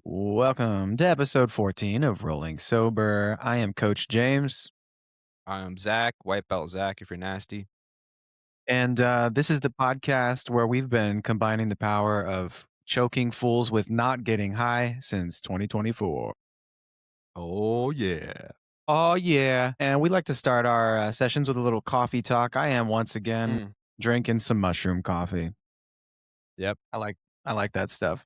Welcome to episode 14 of Rolling Sober. I am Coach James, I'm Zach, white belt Zach, if you're nasty. and this is the podcast where we've been combining the power of choking fools with not getting high since 2024. Oh, yeah. Oh, yeah. And we like to start our sessions with a little coffee talk. I am once again Mm, drinking some mushroom coffee. yep. I like I like that stuff.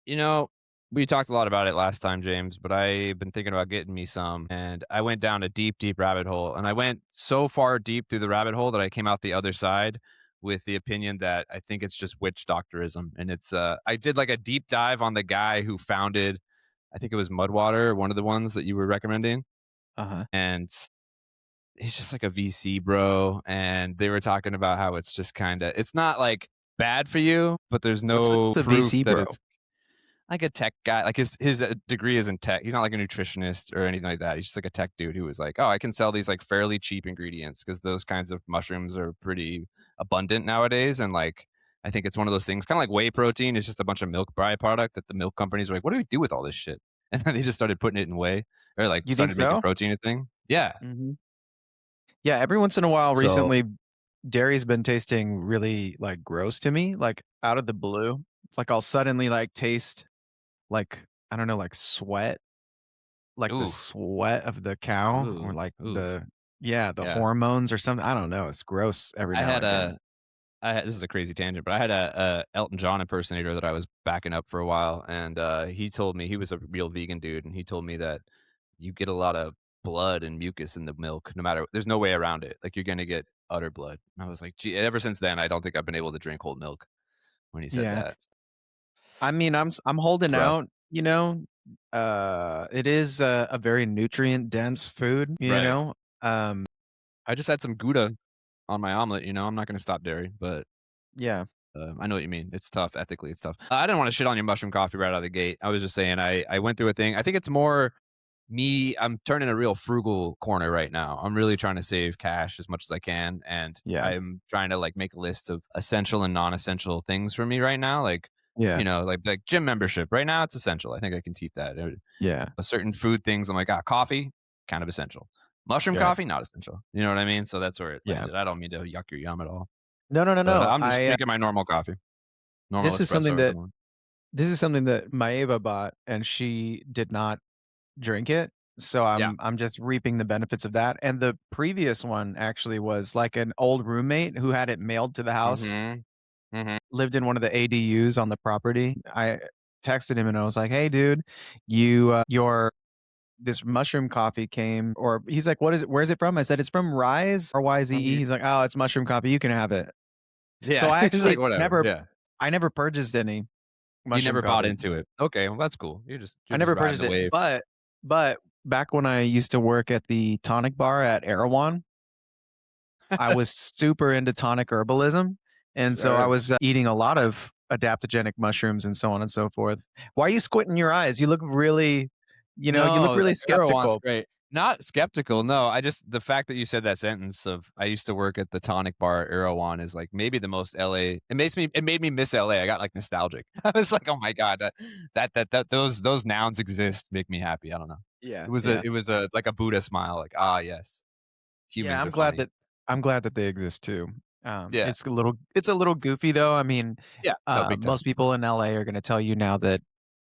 You know, we talked a lot about it last time, James, but I've been thinking about getting me some. And I went down a deep, deep rabbit hole. And I went so far deep through the rabbit hole that I came out the other side with the opinion that I think it's just witch doctorism. And I did like a deep dive on the guy who founded, I think it was Mudwater, one of the ones that you were recommending. Uh-huh. And he's just like a VC bro, and they were talking about how it's just it's not like bad for you, but there's What's no a proof VC that bro? it's like a tech guy. Like his degree is in tech. He's not like a nutritionist or anything like that. He's just like a tech dude who was like, "Oh, I can sell these like fairly cheap ingredients because those kinds of mushrooms are pretty abundant nowadays." And like, I think it's one of those things, kind of like whey protein is just a bunch of milk byproduct that the milk companies are like, "What do we do with all this shit?" And then they just started putting it in whey or like You think started making so? protein a thing. Yeah. Hmm. Yeah, every once in a while So, recently dairy's been tasting really, like, gross to me, like, out of the blue. It's like I'll suddenly, like, taste, like, I don't know, like, sweat, like the oof. sweat of the cow or, Ooh, like, oof. the Yeah. hormones or something. I don't know, it's gross every I now had and again. a I had this is a crazy tangent, but I had a Elton John impersonator that I was backing up for a while, and, he told me he was a real vegan dude, and he told me that you get a lot of blood and mucus in the milk no matter there's no way around it, like, you're gonna get udder blood, and I was like, "Gee," ever since then, I don't think I've been able to drink whole milk when he said Yeah. that. I mean, I'm holding It's rough. out, you know? It is a very nutrient dense food, you Right. know? Um, I just had some Gouda on my omelet, I'm not gonna stop dairy, but yeah. I know what you mean. It's tough. Ethically, it's tough. I didn't want to shit on your mushroom coffee right out of the gate. I was just saying I went through a thing. I think it's more me. I'm turning a real frugal corner right now. I'm really trying to save cash as much as I can, and Yeah. I'm trying to like make a list of essential and non-essential things for me right now. Like Yeah. like gym membership. Right now, it's essential. I think I can keep that. Yeah. A certain food things. I'm like, coffee, kind of essential. Mushroom Yeah. coffee, not essential. You know what I mean? So that's where it Yeah. landed. I don't mean to yuck your yum at all, No, no, no, but no. I'm just drinking my normal coffee. Normal This is espresso something over the that morning. This is something that Maeva bought, and she did not drink it, so Yeah. I'm just reaping the benefits of that, and the previous one actually was, like, an old roommate who had it mailed to the house, Mhm. Mhm. lived in one of the ADUs on the property. I texted him and I was like, "Hey, dude, your this mushroom coffee came," or he's like, "What is it? Where's it from?" I said, "It's from Rise, R-Y-Z-E." Mhm. He's like, "Oh, it's mushroom coffee, you can have it." So Yeah. I It's like, actually whatever. Yeah. never purchased any You mushroom never bought coffee. into it. Okay, well, that's cool. I You're just never riding purchased the it, wave. but back when I used to work at the tonic bar at Erewhon, I was super into tonic herbalism, and so I Sure. was, eating a lot of adaptogenic mushrooms and so on and so forth. Why are you squinting your eyes? You look No, really Erewhon's skeptical. great. Not skeptical, no, I just the fact that you said that sentence of, "I used to work at the tonic bar at Erewhon," is, like, maybe the most LA it made me miss LA, I got, like, nostalgic. I was like, "Oh my god, those nouns exist make me happy." I don't know. Yeah, yeah. It was a like a Buddha smile, like, "Ah, yes. Yeah, Humans are funny." I'm glad that they exist too. Yeah. It's a little goofy though. I mean, Yeah. No, big time. most people in LA are gonna tell you now that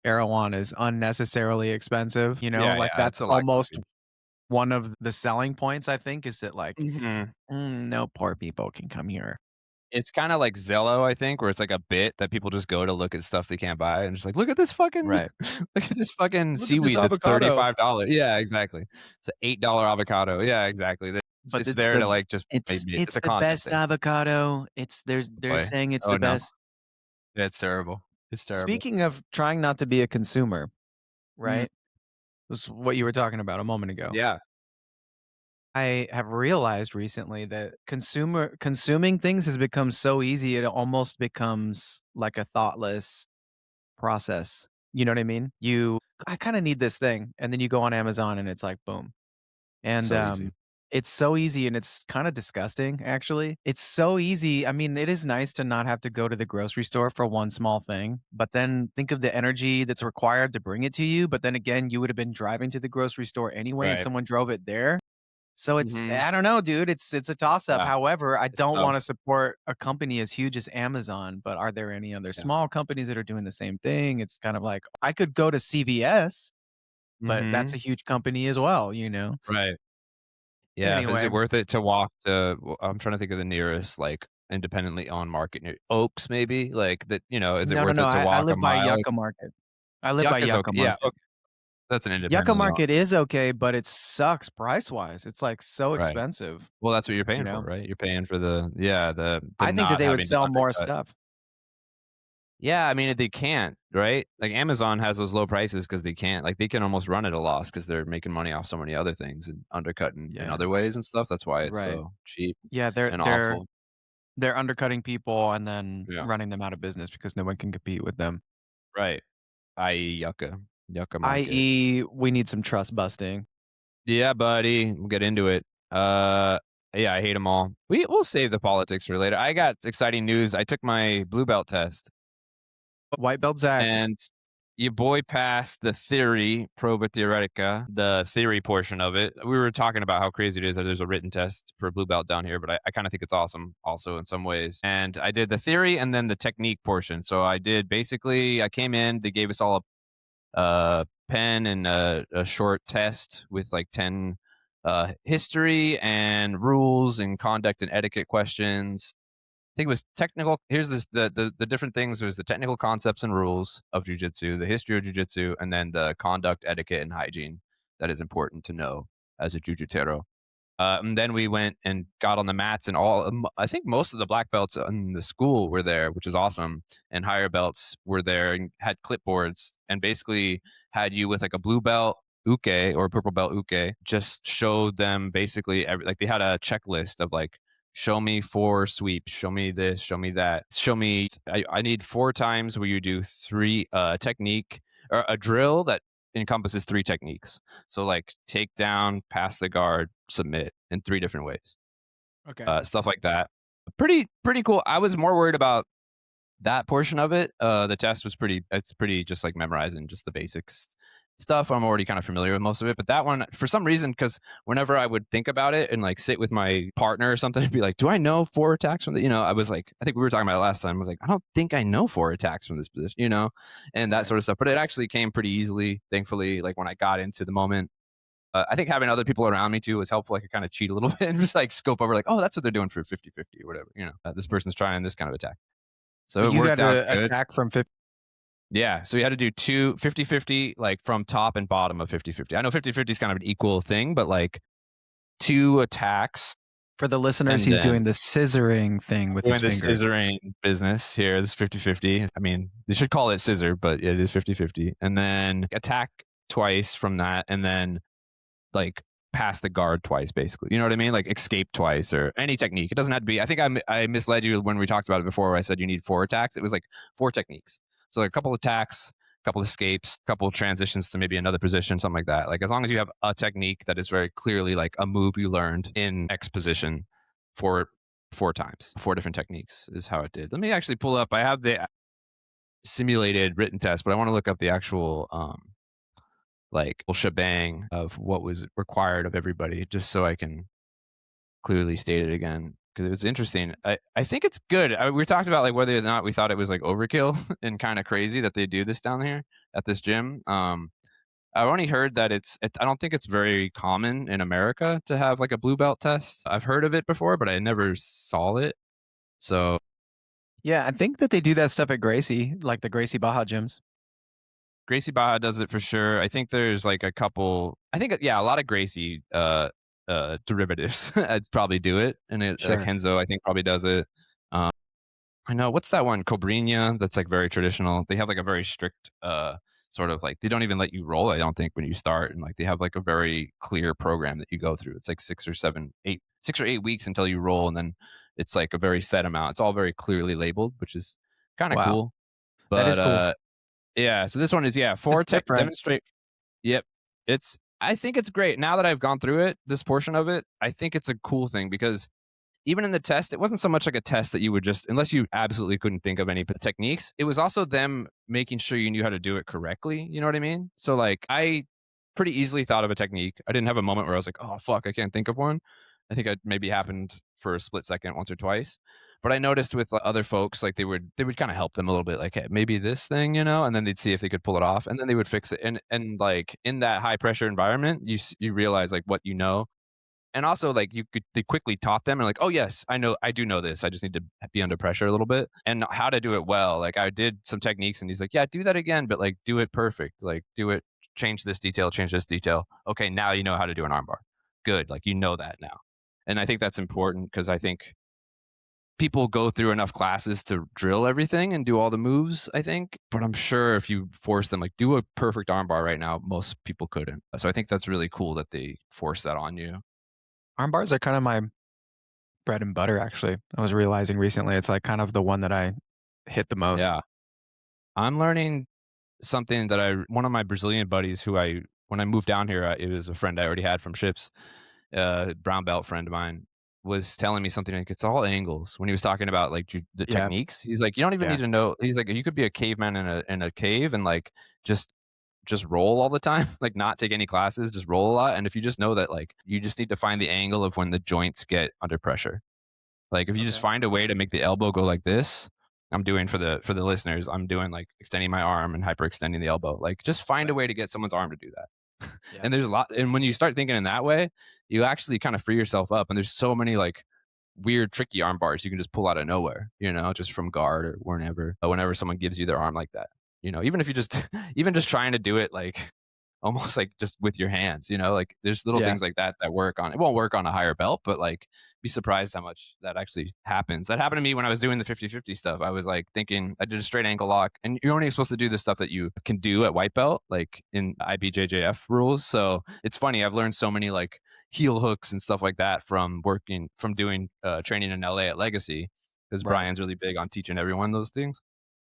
Erewhon is unnecessarily expensive, Yeah, like, yeah, that's it's a lot almost goofy. one of the selling points, I think, is that, like, Mhm. no poor people can come here. It's kinda like Zello, I think, where it's like a bit that people just go to look at stuff they can't buy and just like, "Look at this fucking Right. look at this fucking Look at this seaweed that's avocado. $35." Yeah, exactly. It's a $8 avocado. Yeah, exactly. But It's there to, like, just maybe it's it's a the content best thing. avocado. They're Boy. saying it's Oh, the no. best. Yeah, it's terrible. It's terrible. Speaking of trying not to be a consumer, Mm, right? Was what you were talking about a moment ago. yeah. I have realized recently that consuming things has become so easy, it almost becomes like a thoughtless process. You know what I mean? I kinda need this thing, and then you go on Amazon and it's like, boom. And, So easy. It's so easy and it's kinda disgusting, actually. It's so easy. I mean, it is nice to not have to go to the grocery store for one small thing, but then think of the energy that's required to bring it to you, but then again, you would have been driving to the grocery store anyway and Right. someone drove it there. So it's Mhm. I don't know, dude. It's a toss up. Yeah, However, I it's don't tough. wanna support a company as huge as Amazon, but are there any other Yeah. small companies that are doing the same thing? It's kind of like, I could go to CVS, but that's a Mhm. huge company as well, you know? Right. Yeah, if is Anyway, it worth it to walk to I'm trying to think of the nearest, like, independently owned market near Oaks, maybe? Like, that is it no, no, worth no. it to I walk a live by mile? Yucca Market. I live by Yucca's Yucca okay. Yeah, Market. that's an Yucca independently owned. Market is okay, but it sucks price-wise. It's, like, so Right. expensive, Well, that's what you're you paying for, know? right? You're paying for the I think that not they would having to sell more undercut. stuff. Yeah, I mean, they can't, right? Like, Amazon has those low prices because they can't. Like, they can almost run at a loss because 'cause they're making money off so many other things and undercutting in Yeah, other ways and stuff. That's why it's right. so cheap Yeah, they're and they're awful. they're undercutting people and then Yeah. running them out of business because no one can compete with them, Right. I.e. Yucca Market. i.e., we need some trust busting. Yeah, buddy. We'll get into it. Yeah, I hate them all. We'll save the politics for later. I got exciting news. I took my blue belt test, White belt Zach. and your boy passed the theory, Prova Teórica, the theory portion of it. We were talking about how crazy it is that there's a written test for blue belt down here, but I kind of think it's awesome also in some ways. And I did the theory and then the technique portion. So I did basically, I came in, they gave us all a pen and a short test with like 10 history and rules and conduct and etiquette questions. I think it was technical. Here's the different things. There's the technical concepts and rules of jujitsu, the history of jujitsu, and then the conduct, etiquette, and hygiene that is important to know as a jujitero. And then we went and got on the mats, and I think most of the black belts in the school were there, which is awesome. And higher belts were there and had clipboards, and basically had you with like a blue belt uke or a purple belt uke. Just showed them basically like they had a checklist of like, show me 4 sweeps, show me this, show me that, show me. I need 4 times where you do three technique or a drill that encompasses 3 techniques. So like take down, pass the guard, submit in 3 different ways. Okay. Stuff like that. Pretty cool. I was more worried about that portion of it. The test was it's pretty just like memorizing just the basics stuff. I'm already kind of familiar with most of it, but that one, for some reason, because whenever I would think about it and like sit with my partner or something, and be like, do I know 4 attacks from the, I was like, I think we were talking about it last time. I was like, I don't think I know 4 attacks from this position, and that Right. sort of stuff. But it actually came pretty easily, thankfully, like when I got into the moment. I think having other people around me too was helpful. I could kind of cheat a little bit and just like scope over, like, oh, that's what they're doing for 50-50 or whatever. This person's trying this kind of attack. So But it you got worked out to good. attack from 50 Yeah. So you had to do 2 50-50, like from top and bottom of 50-50. I know 50-50 is kind of an equal thing, but like 2 attacks for the listeners, and he's then doing the scissoring thing with his doing the fingers. scissoring business here. This is 50-50. I mean, they should call it scissor, but it is 50-50. And then attack twice from that. And then like pass the guard twice, basically. You know what I mean? Like escape twice or any technique. It doesn't have to be. I think I misled you when we talked about it before, where I said you need 4 attacks. It was like 4 techniques. So like a couple attacks, a couple escapes, a couple transitions to maybe another position, something like that. Like as long as you have a technique that is very clearly like a move you learned in X position for 4 times, 4 different techniques is how it did. Let me actually pull up. I have the simulated written test, but I want to look up the actual like shebang of what was required of everybody, just so I can clearly state it again because it was interesting. I think it's good. We talked about like whether or not we thought it was like overkill and kind of crazy that they do this down here at this gym. I've only heard that I don't think it's very common in America to have like a blue belt test. I've heard of it before, but I never saw it. So Yeah, I think that they do that stuff at Gracie, like the Gracie Baja gyms. Gracie Baja does it for sure. I think there's like a couple. I think yeah, a lot of Gracie derivatives I'd probably do it, and like Sure. Henzo I think probably does it. Um, I know what's that one Cobrinha that's like very traditional. They have like a very strict sort of like they don't even let you roll. I don't think when you start, and like they have like a very clear program that you go through. It's like 6 or 8 weeks until you roll, and then it's like a very set amount. It's all very clearly labeled, which is kind of Wow. cool. That is But cool. yeah, so this one is, yeah, 4 It's tech different. demonstrate. Yep. It's I think it's great. Now that I've gone through it, this portion of it, I think it's a cool thing because even in the test, it wasn't so much like a test that you would just, unless you absolutely couldn't think of any techniques, it was also them making sure you knew how to do it correctly. You know what I mean? So, like, I pretty easily thought of a technique. I didn't have a moment where I was like, oh, fuck, I can't think of one. I think it maybe happened for a split second once or twice. But I noticed with other folks, like they would kind of help them a little bit, like, hey, maybe this thing, and then they'd see if they could pull it off, and then they would fix it. And like in that high pressure environment, you realize like what you know, and also, like, they quickly taught them and like, "Oh, yes, I do know this. I just need to be under pressure a little bit and how to do it well." Like, I did some techniques and he's like, "Yeah, do that again, but, like, do it perfect. Like, do it change this detail, change this detail. Okay, now you know how to do an armbar. Good, like, you know that now." And I think that's important because I think people go through enough classes to drill everything and do all the moves, I think, but I'm sure if you force them, like, do a perfect armbar right now, most people couldn't. So I think that's really cool that they force that on you. Arm bars are kind of my bread and butter, actually. I was realizing recently it's like kind of the one that I hit the most. Yeah. I'm learning something that I one of my Brazilian buddies who I when I moved down here, it was a friend I already had from ships, brown belt friend of mine, was telling me something like it's all angles when he was talking about like the Yeah, techniques. He's like, you don't even yeah, need to know. He's like, you could be a caveman in a cave and like just just roll all the time, like not take any classes, just roll a lot. And if you just know that, like you just need to find the angle of when the joints get under pressure. Like, if you just okay, find a way to make the elbow go like this, I'm doing for the listeners, I'm doing, like, extending my arm and hyperextending the elbow. Like, just find a right, way to get someone's arm to do that. yeah, And there's a lot and when you start thinking in that way, you actually kinda free yourself up, and there's so many, like, weird, tricky arm bars you can just pull out of nowhere, just from guard or whenever whenever someone gives you their arm like that. Even if you just even just trying to do it, like, almost like just with your hands, like there's little yeah, things like that that work on it won't work on a higher belt, but like be surprised how much that actually happens. That happened to me when I was doing the 50-50 stuff. I was like thinking I did a straight ankle lock and you're only supposed to do the stuff that you can do at white belt, like in IBJJF rules. So it's funny. I've learned so many like heel hooks and stuff like that from doing training in LA at Legacy because right, Brian's really big on teaching everyone those things.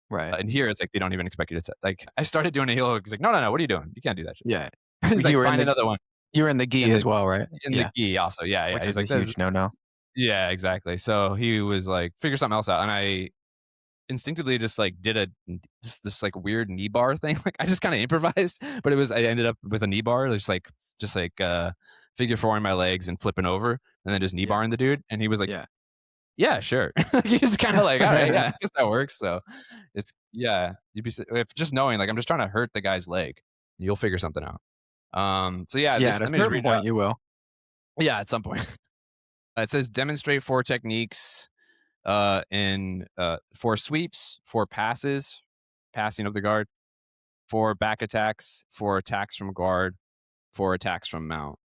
right. And here it's like they don't even expect you to like I started doing a heel hook. He's like, no, no, no, what are you doing? You can't do that shit. Yeah, He's like, you were in find the another one you were in the gi in the as well, right? in the Yeah, gi also. Yeah, yeah. which He's is a like, "This." huge no-no. Yeah, exactly. So he was like, figure something else out. And I instinctively just like did just this like weird knee bar thing. Like I just kind of improvised, but I ended up with a knee bar, just like figure four in my legs and flipping over and then just knee Yeah, barring the dude. And he was like, yeah. yeah, sure. He's kind of like, all right, yeah, I guess that works. So it's yeah, if just knowing like I'm just trying to hurt the guy's leg, you'll figure something out. So yeah, Yeah, this at a let me just certain read it point out. you will. Yeah, at some point. It says demonstrate four techniques in four sweeps, four passes, passing of the guard, four back attacks, four attacks from guard, four attacks from mount,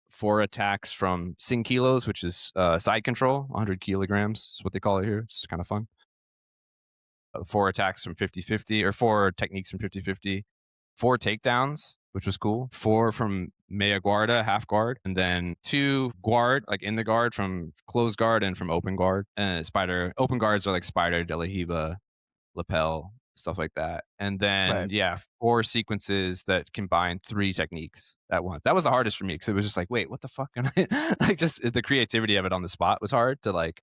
four attacks from sing kilos, which is side control, 100 kilograms is what they call it here. It's kind of fun. Four attacks from 50-50, or four techniques from 50-50, four takedowns, which was cool, four from meia guarda, half guard, and then two guard, like in the guard from closed guard and from open guard. And spider, open guards are like spider, de la hiva, lapel, stuff like that. And then, Right. yeah, four sequences that combine three techniques at once. That was the hardest for me because it was just like, wait, what the fuck? Can I like just the creativity of it on the spot was hard to like,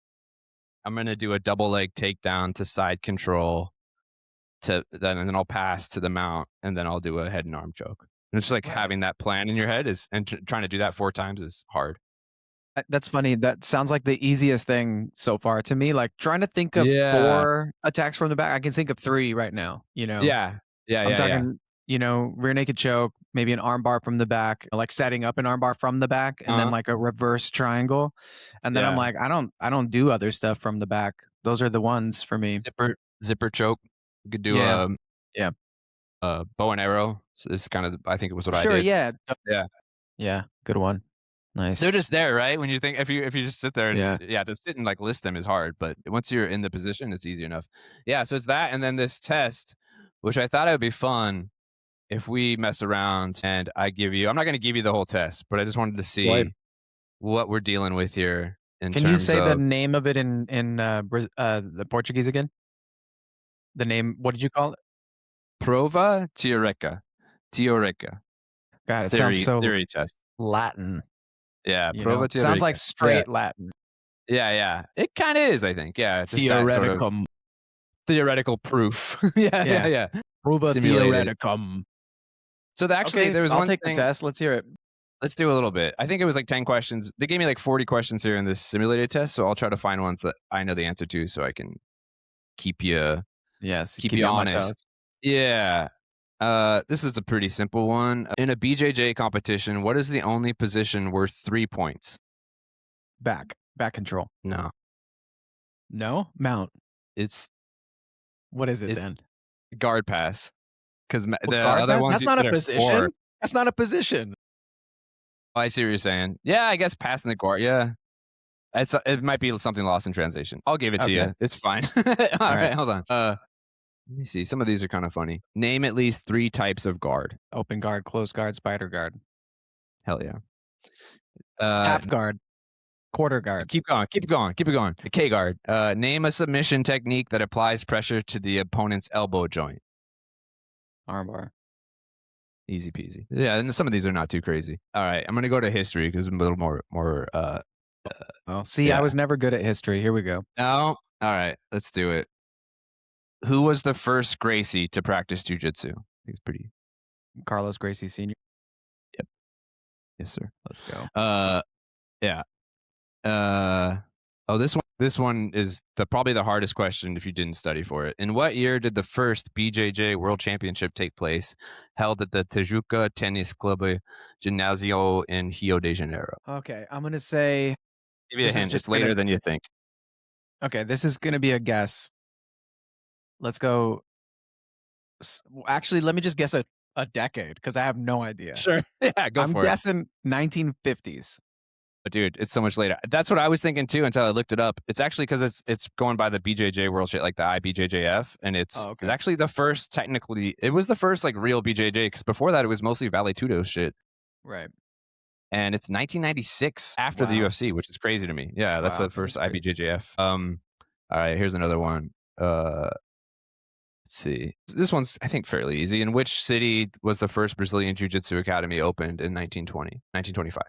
I'm going to do a double leg takedown to side control and then I'll pass to the mount and then I'll do a head and arm choke. And it's just like Right. having that plan in your head trying to do that four times is hard. That's funny. That sounds like the easiest thing so far to me, like, trying to think of Yeah. 4 attacks from the back. I can think of 3 right now, you know? Yeah. Yeah. I'm Yeah. Yeah. talking, rear naked choke, maybe an arm bar from the back, like setting up an arm bar from the back, and then, Uh-huh. like, a reverse triangle, and then I'm Yeah. like, I don't do other stuff from the back. Those are the ones for me. Zipper choke. You could do Yeah. Yeah. a bow and arrow. So this is kind of, I think it was what I Sure, did. yeah. Yeah. Yeah, good one. They're Nice. just there, right? When you think if you just sit there and Yeah. yeah, to sit and like list them is hard, but once you're in the position, it's easy enough. Yeah, so it's that and then this test, which I thought it would be fun if we mess around and I'm not going to give you the whole test, but I just wanted to Right. see what we're dealing with here in Can you terms say the of name of it in the Portuguese again? The name, what did you call it? Prova Teórica. Teórica. God, it sounds so theory test. Latin, Yeah, you Prova know? Sounds like Teórica. Yeah. straight Latin. Yeah, yeah. It kinda is, I think. Yeah, just that sort of Theoreticum. theoretical proof. Yeah, yeah, Yeah. yeah. Prova Simulated. theoreticum. Actually, Okay, there was I'll one take the thing. test. Let's hear it. Let's do a little bit. I think it was like 10 questions. They gave me like 40 questions here in this simulated test, so I'll try to find ones that I know the answer to so I can keep you Yes, keep keep you you on my honest. toes. Yeah. This is a pretty simple one. In a BJJ competition, what is the only position worth 3 points? Back control. No. No? Mount. It's What is it it's then? guard pass. Because Well, the guard other pass? ones That's you not a said are 4. position. That's not a position. Oh, I see what you're saying. Yeah, I guess passing the guard. Yeah. It might be something lost in translation. I'll give it to Okay. you. It's fine. All All right. right, hold on. Let me see. Some of these are kind of funny. Name at least 3 types of guard. Open guard, closed guard, spider guard. Hell yeah. Uh, Half guard, quarter guard. keep going. Keep going. Keep it going. K guard. Name a submission technique that applies pressure to the opponent's elbow joint. Armbar. Easy peasy. Yeah, and some of these are not too crazy. All right, I'm gonna go to history because I'm a little more. Oh, see, I Yeah. was never good at history. Here we go. No. All right, let's do it. Who was the first Gracie to practice jujitsu? He's pretty. Carlos Gracie Sr. Yep. Yes, sir. Let's go. Yeah. Oh, this one is probably the hardest question if you didn't study for it. In what year did the first BJJ World Championship take place, held at the Tijuca Tennis Club Ginásio in Rio de Janeiro? Okay, I'm gonna say Give you a this is hint. just It's later than you think. okay. This is gonna be a guess. Let's go. Actually, let me just guess a decade because I have no idea. Sure. Yeah, go I'm for it. guessing 1950s. But dude, it's so much later. That's what I was thinking too until I looked it up. It's actually because it's going by the BJJ World shit, like the IBJJF, and it's Oh, okay. actually the first technically. It was the first like real BJJ because before that it was mostly Vale Tudo shit. Right. And it's 1996 after the Wow. UFC, which is crazy to me. Yeah, that's Wow, the first that's great. IBJJF. All right, here's another one. Let's see. This one's I think fairly easy. In which city was the first Brazilian Jiu-Jitsu Academy opened in 1925?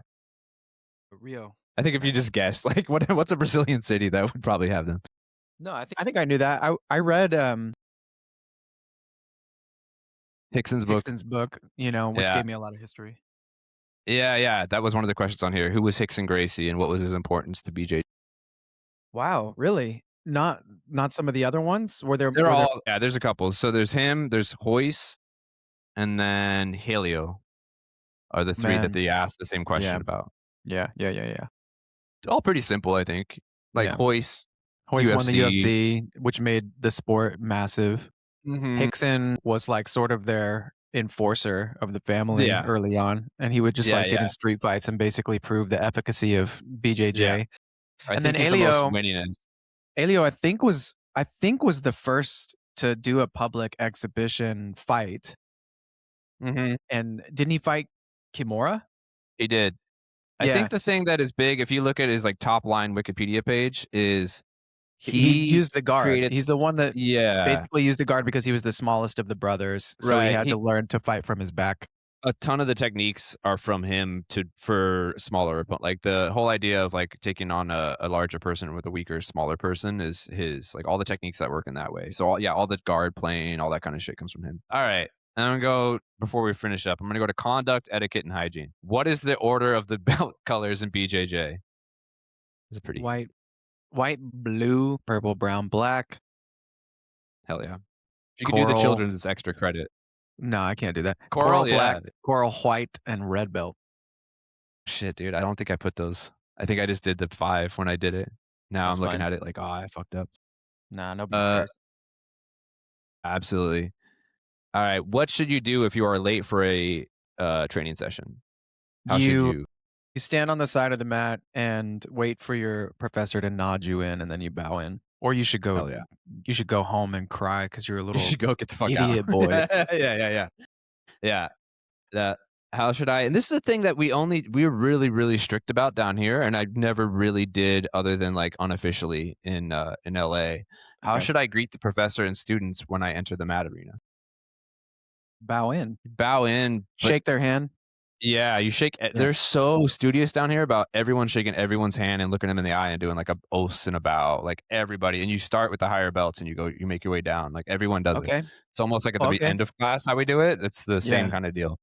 Rio. I think if you just guessed, like what's a Brazilian city that would probably have them? No, I think I knew that. I read Hickson's book. Hickson's book, which Yeah. gave me a lot of history. Yeah, yeah. That was one of the questions on here. Who was Hickson Gracie and what was his importance to BJ? Wow, really? Not some of the other ones? Were there They're were there all yeah, there's a couple. So there's him, there's Hoyce, and then Helio are the 3 that Man. they asked the same question Yeah. about. Yeah. All pretty simple, I think. Like Yeah. Hoyce, Hoyce won the UFC. UFC, which made the sport massive. Mhm. Hickson was like sort of their enforcer of the family Yeah. early on, and he would just Yeah, like get yeah. in street fights and basically prove the efficacy of BJJ. Yeah. I And think then he's the most winningest. Elio, I think was the first to do a public exhibition fight. Mhm. And didn't he fight Kimura? He did. I Yeah. think the thing that is big, if you look at his like top line Wikipedia page, is He used the guard. created. He's the one that Yeah, basically used the guard because he was the smallest of the brothers, so he right. had to learn to fight from his back. A ton of the techniques are from him for smaller, but like the whole idea of like taking on a larger person with a weaker, smaller person is his like all the techniques that work in that way. So all the guard playing, all that kind of shit comes from him. All right. I'm gonna go before we finish up. I'm gonna go to conduct, etiquette, and hygiene. What is the order of the belt colors in BJJ? This is pretty easy. White, blue, purple, brown, black. Hell yeah. If you could do the Coral. children's, it's extra credit. No, I can't do that. Coral, black, yeah. coral white, and red belt. Shit, dude. I don't think I put those. I think I just did the 5 when I did it. Now That's I'm looking fine. at it like, oh, I fucked up. Nah, nobody Uh, cares. Absolutely. All right. What should you do if you are late for a training session? How should you? You stand on the side of the mat and wait for your professor to nod you in, and then you bow in. Or you should Hell go. yeah. You should go home and cry because you're a You little should go get the fuck idiot out. boy. Yeah. How should I? And this is a thing that we're really, really strict about down here, and I never really did other than like unofficially in LA. How Okay. should I greet the professor and students when I enter the mat arena? Bow in. Bow in, but Shake their hand. Yeah, you shake Yeah. they're so studious down here about everyone shaking everyone's hand and looking them in the eye and doing, like, a oaths and a bow, like, everybody, and you start with the higher belts and you make your way down, like, everyone does it. Okay. It's almost like at the Okay. end of class how we do it, it's the same Yeah. kinda deal.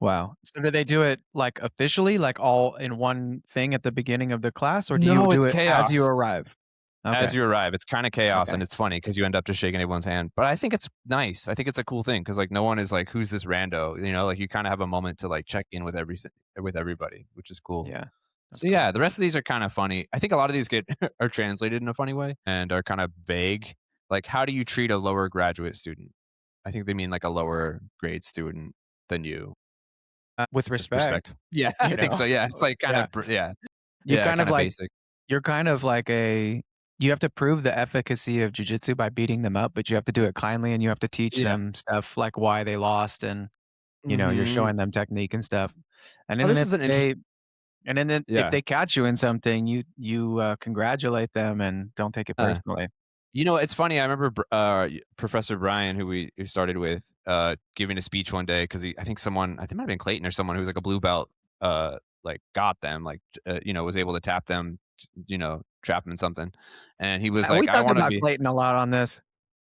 Wow. So do they do it, like, officially, like, all in one thing at the beginning of the class, or do you No, do it's it as you chaos. arrive? As Okay. you arrive, it's kinda chaos, Okay. and it's funny because you end up just shaking everyone's hand, but I think it's nice. I think it's a cool thing because like, no one is like, "Who's this rando?" You know, like, you kinda have a moment to, like, check in with with everybody, which is cool. Yeah. That's So, cool. yeah, the rest of these are kinda funny. I think a lot of these get are translated in a funny way and are kind of vague. Like, how do you treat a lower graduate student? I think they mean, like, a lower grade student than you. With Just respect. respect, Yeah, you I think know? so, yeah. It's like kinda Yeah. yeah. You Yeah, kind of kinda like basic. you're kind of like a you have to prove the efficacy of jujitsu by beating them up, but you have to do it kindly, and you have to teach Yeah. them stuff like why they lost, and, you're Mhm. showing them technique and stuff. And Oh, then this if is an interest they if yeah. they catch you in something, you congratulate them and don't take it Uh personally. You know, it's funny, I remember Professor Brian, who we started with, giving a speech one day because I think I think it might have been Clayton or someone who was like a blue belt, like, got them, like, was able to tap them, trap them in something, and he was We like, "I talk wanna about be." Clayton a lot on this,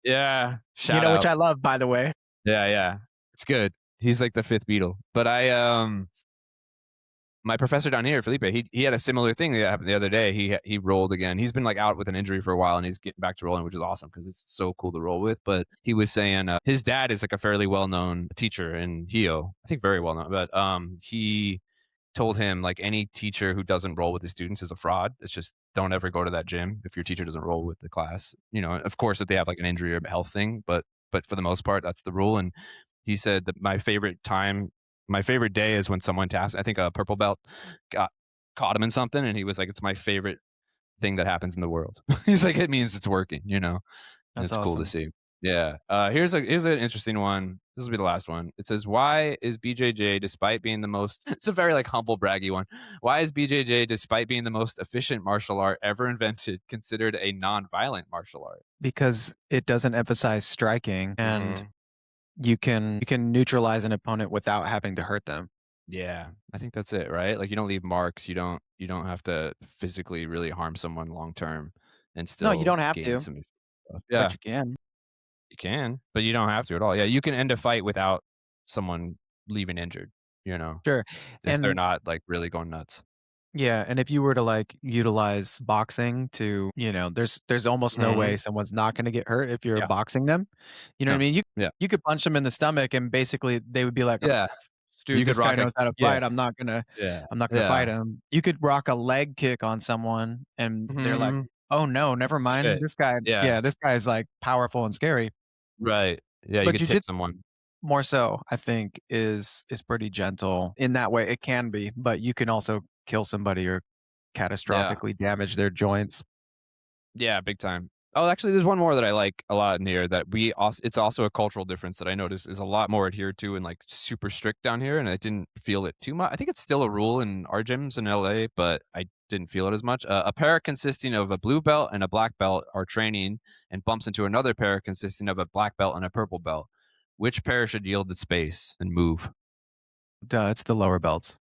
Yeah, shout which out. I love, by the way. Yeah, yeah. It's good. He's like the 5th Beatle. But my professor down here, Felipe, he had a similar thing that happened the other day. He rolled again. He's been like out with an injury for a while, and he's getting back to rolling, which is awesome because it's so cool to roll with. But he was saying his dad is like a fairly well known teacher in Hio, I think very well known. But he told him like any teacher who doesn't roll with the students is a fraud. It's just don't ever go to that gym if your teacher doesn't roll with the class. Of course, if they have like an injury or health thing, but for the most part, that's the rule. And he said that my favorite day is when someone taps. I think a purple belt got caught him in something, and he was like, "It's my favorite thing that happens in the world." He's like, "It means it's working. And That's it's cool to awesome. see. Yeah. Here's an interesting one. This will be the last one. It says, "Why is BJJ, despite being the most?" It's a very like humble, braggy one. "Why is BJJ, despite being the most efficient martial art ever invented, considered a non-violent martial art?" Because it doesn't emphasize striking, and Hmm. you can neutralize an opponent without having to hurt them. Yeah, I think that's it, right? Like you don't leave marks. You don't have to physically really harm someone long term and No, you still don't have gain to, some stuff. but Yeah, you can. you can, but you don't have to at all. Yeah, you can end a fight without someone leaving injured, you know, Sure. if they're And not, like, really going nuts. yeah, and if you were to, like, utilize boxing to there's almost no way Mhm. someone's not gonna get hurt if you're Yeah. boxing them. You know what I No. mean? Yeah. You could punch them in the stomach and basically they would be like, "Oh, Yeah. dude, You could this guy rock a knows how to yeah, fight. yeah, I'm not gonna fight yeah. him." You could rock a leg kick on someone and they're like, Mhm. "Oh, no, never mind. Shit. This guy Yeah. yeah, this guy's, like, powerful and scary." Right. Yeah, you But could tip jujitsu someone. more so, I think, is pretty gentle in that way. It can be, but you can also kill somebody or Yeah. catastrophically damage their joints. Yeah, big time. Oh, actually, there's one more that I like a lot in here that we also it's also a cultural difference that I noticed is a lot more adhered to and, like, super strict down here, and I didn't feel it too much. I think it's still a rule in our gyms in LA, but I didn't feel it as much. A pair consisting of a blue belt and a black belt are training and bumps into another pair consisting of a black belt and a purple belt. Which pair should yield the space and move? Duh, it's the lower belts.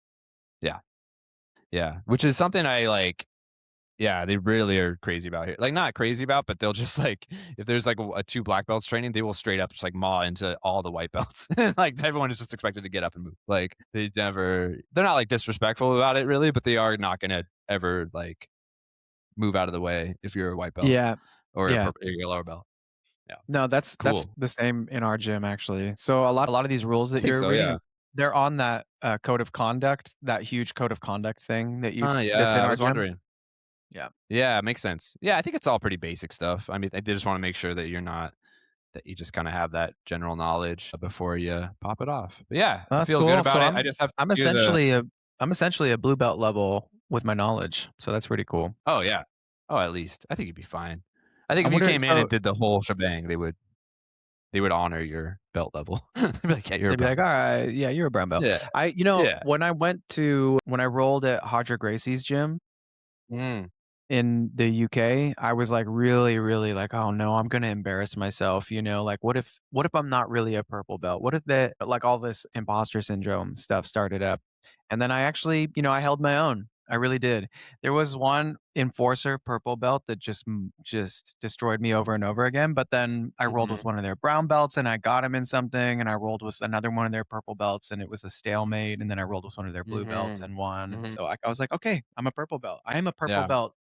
Yeah, yeah, which is something I, like. Yeah, they really are crazy about here. Like, not crazy about, but they'll just like if there's like a 2 black belts training, they will straight up just like maw into all the white belts. Like everyone is just expected to get up and move. Like they're not like disrespectful about it really, but they are not gonna ever like move out of the way if you're a white belt Yeah, or yeah. a yellow belt. Yeah. No, that's Cool. the same in our gym, actually. So a lot of these rules I that think you're so, yeah. reading, they're on that, code of conduct, that huge code of conduct thing that's Yeah, in I our was gym. wondering. Yeah. Yeah, makes sense. Yeah, I think it's all pretty basic stuff. I mean, they just wanna make sure that you just kinda have that general knowledge before you pop it off. But yeah, I That's feel good cool. about So it. I just have to I'm do the essentially a I'm essentially a blue belt level with my knowledge, so that's pretty cool. oh, yeah. Oh, at least. I think you'd be fine. I think I'm if you wondering came in so and did the whole shebang, they would honor your belt level. They'd be like, "Yeah, you're a they'd be brown like, belt." "Alright, yeah, you're a brown belt." Yeah, yeah. When I rolled at Hodger Gracie's gym Mm. in the UK, I was, like, really, really like, "Oh, no, I'm gonna embarrass myself," like, what if I'm not really a purple belt? What if all this imposter syndrome stuff started up? And then I actually, I held my own. I really did. There was one enforcer purple belt that just destroyed me over and over again, but then I rolled with Mhm. one of their brown belts and I got him in something, and I rolled with another one of their purple belts and it was a stalemate, and then I rolled with one of their blue belts Mhm. and won. And Mhm. so I was like, "Okay, I'm a purple belt. I am a purple Yeah. belt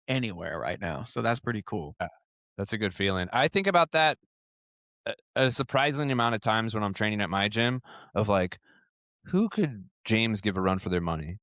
anywhere right now." So that's pretty cool. Yeah. That's a good feeling. I think about that a surprising amount of times when I'm training at my gym of like, who could James give a run for their money?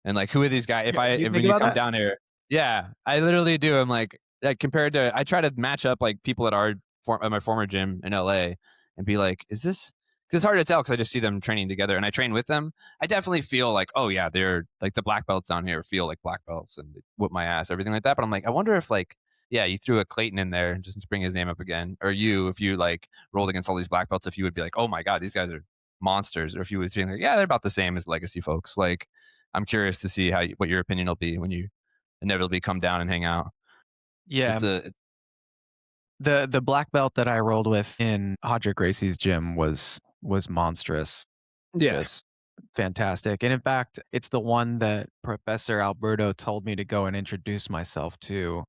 And like, who are these guys? Yeah, do you If think when you about come that? down here, yeah, I literally do. I'm like compared to, I try to match up like people at at my former gym in LA and be like, is this? Because it's hard to tell because I just see them training together and I train with them. I definitely feel like, oh yeah, they're like the black belts down here feel like black belts and they whoop my ass, everything like that. But I'm like, I wonder if like, yeah, you threw a Clayton in there just to bring his name up again, or you, if you like rolled against all these black belts, if you would be like, oh my god, these guys are monsters, or if you would think like, yeah, they're about the same as legacy folks. Like, I'm curious to see what your opinion will be when you inevitably come down and hang out. Yeah. It's The black belt that I rolled with in Hodger Gracie's gym was monstrous. yeah, Just fantastic. And in fact, it's the one that Professor Alberto told me to go and introduce myself to.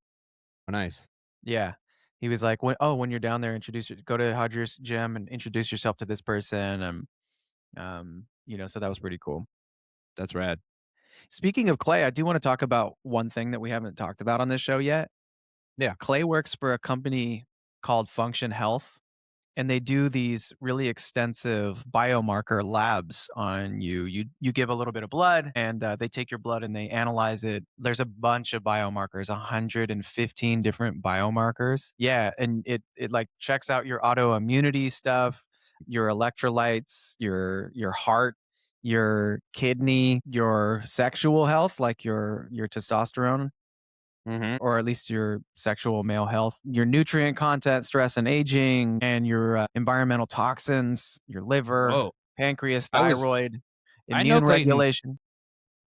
nice. Yeah. He was like, when you're down there, go to Hodger's gym and introduce yourself to this person." So that was pretty cool. That's rad. Speaking of clay, I do want to talk about one thing that we haven't talked about on this show yet. Yeah, Clay works for a company called Function Health, and they do these really extensive biomarker labs on you. You give a little bit of blood, and they take your blood and they analyze it. There's a bunch of biomarkers, 115 different biomarkers. Yeah, and it like checks out your autoimmunity stuff, your electrolytes, your heart, your kidney, your sexual health, like your testosterone, hmm. or at least your sexual male health, your nutrient content, stress and aging, and your environmental toxins, your liver, Whoa, pancreas, I was thyroid, I know immune Clayton. regulation.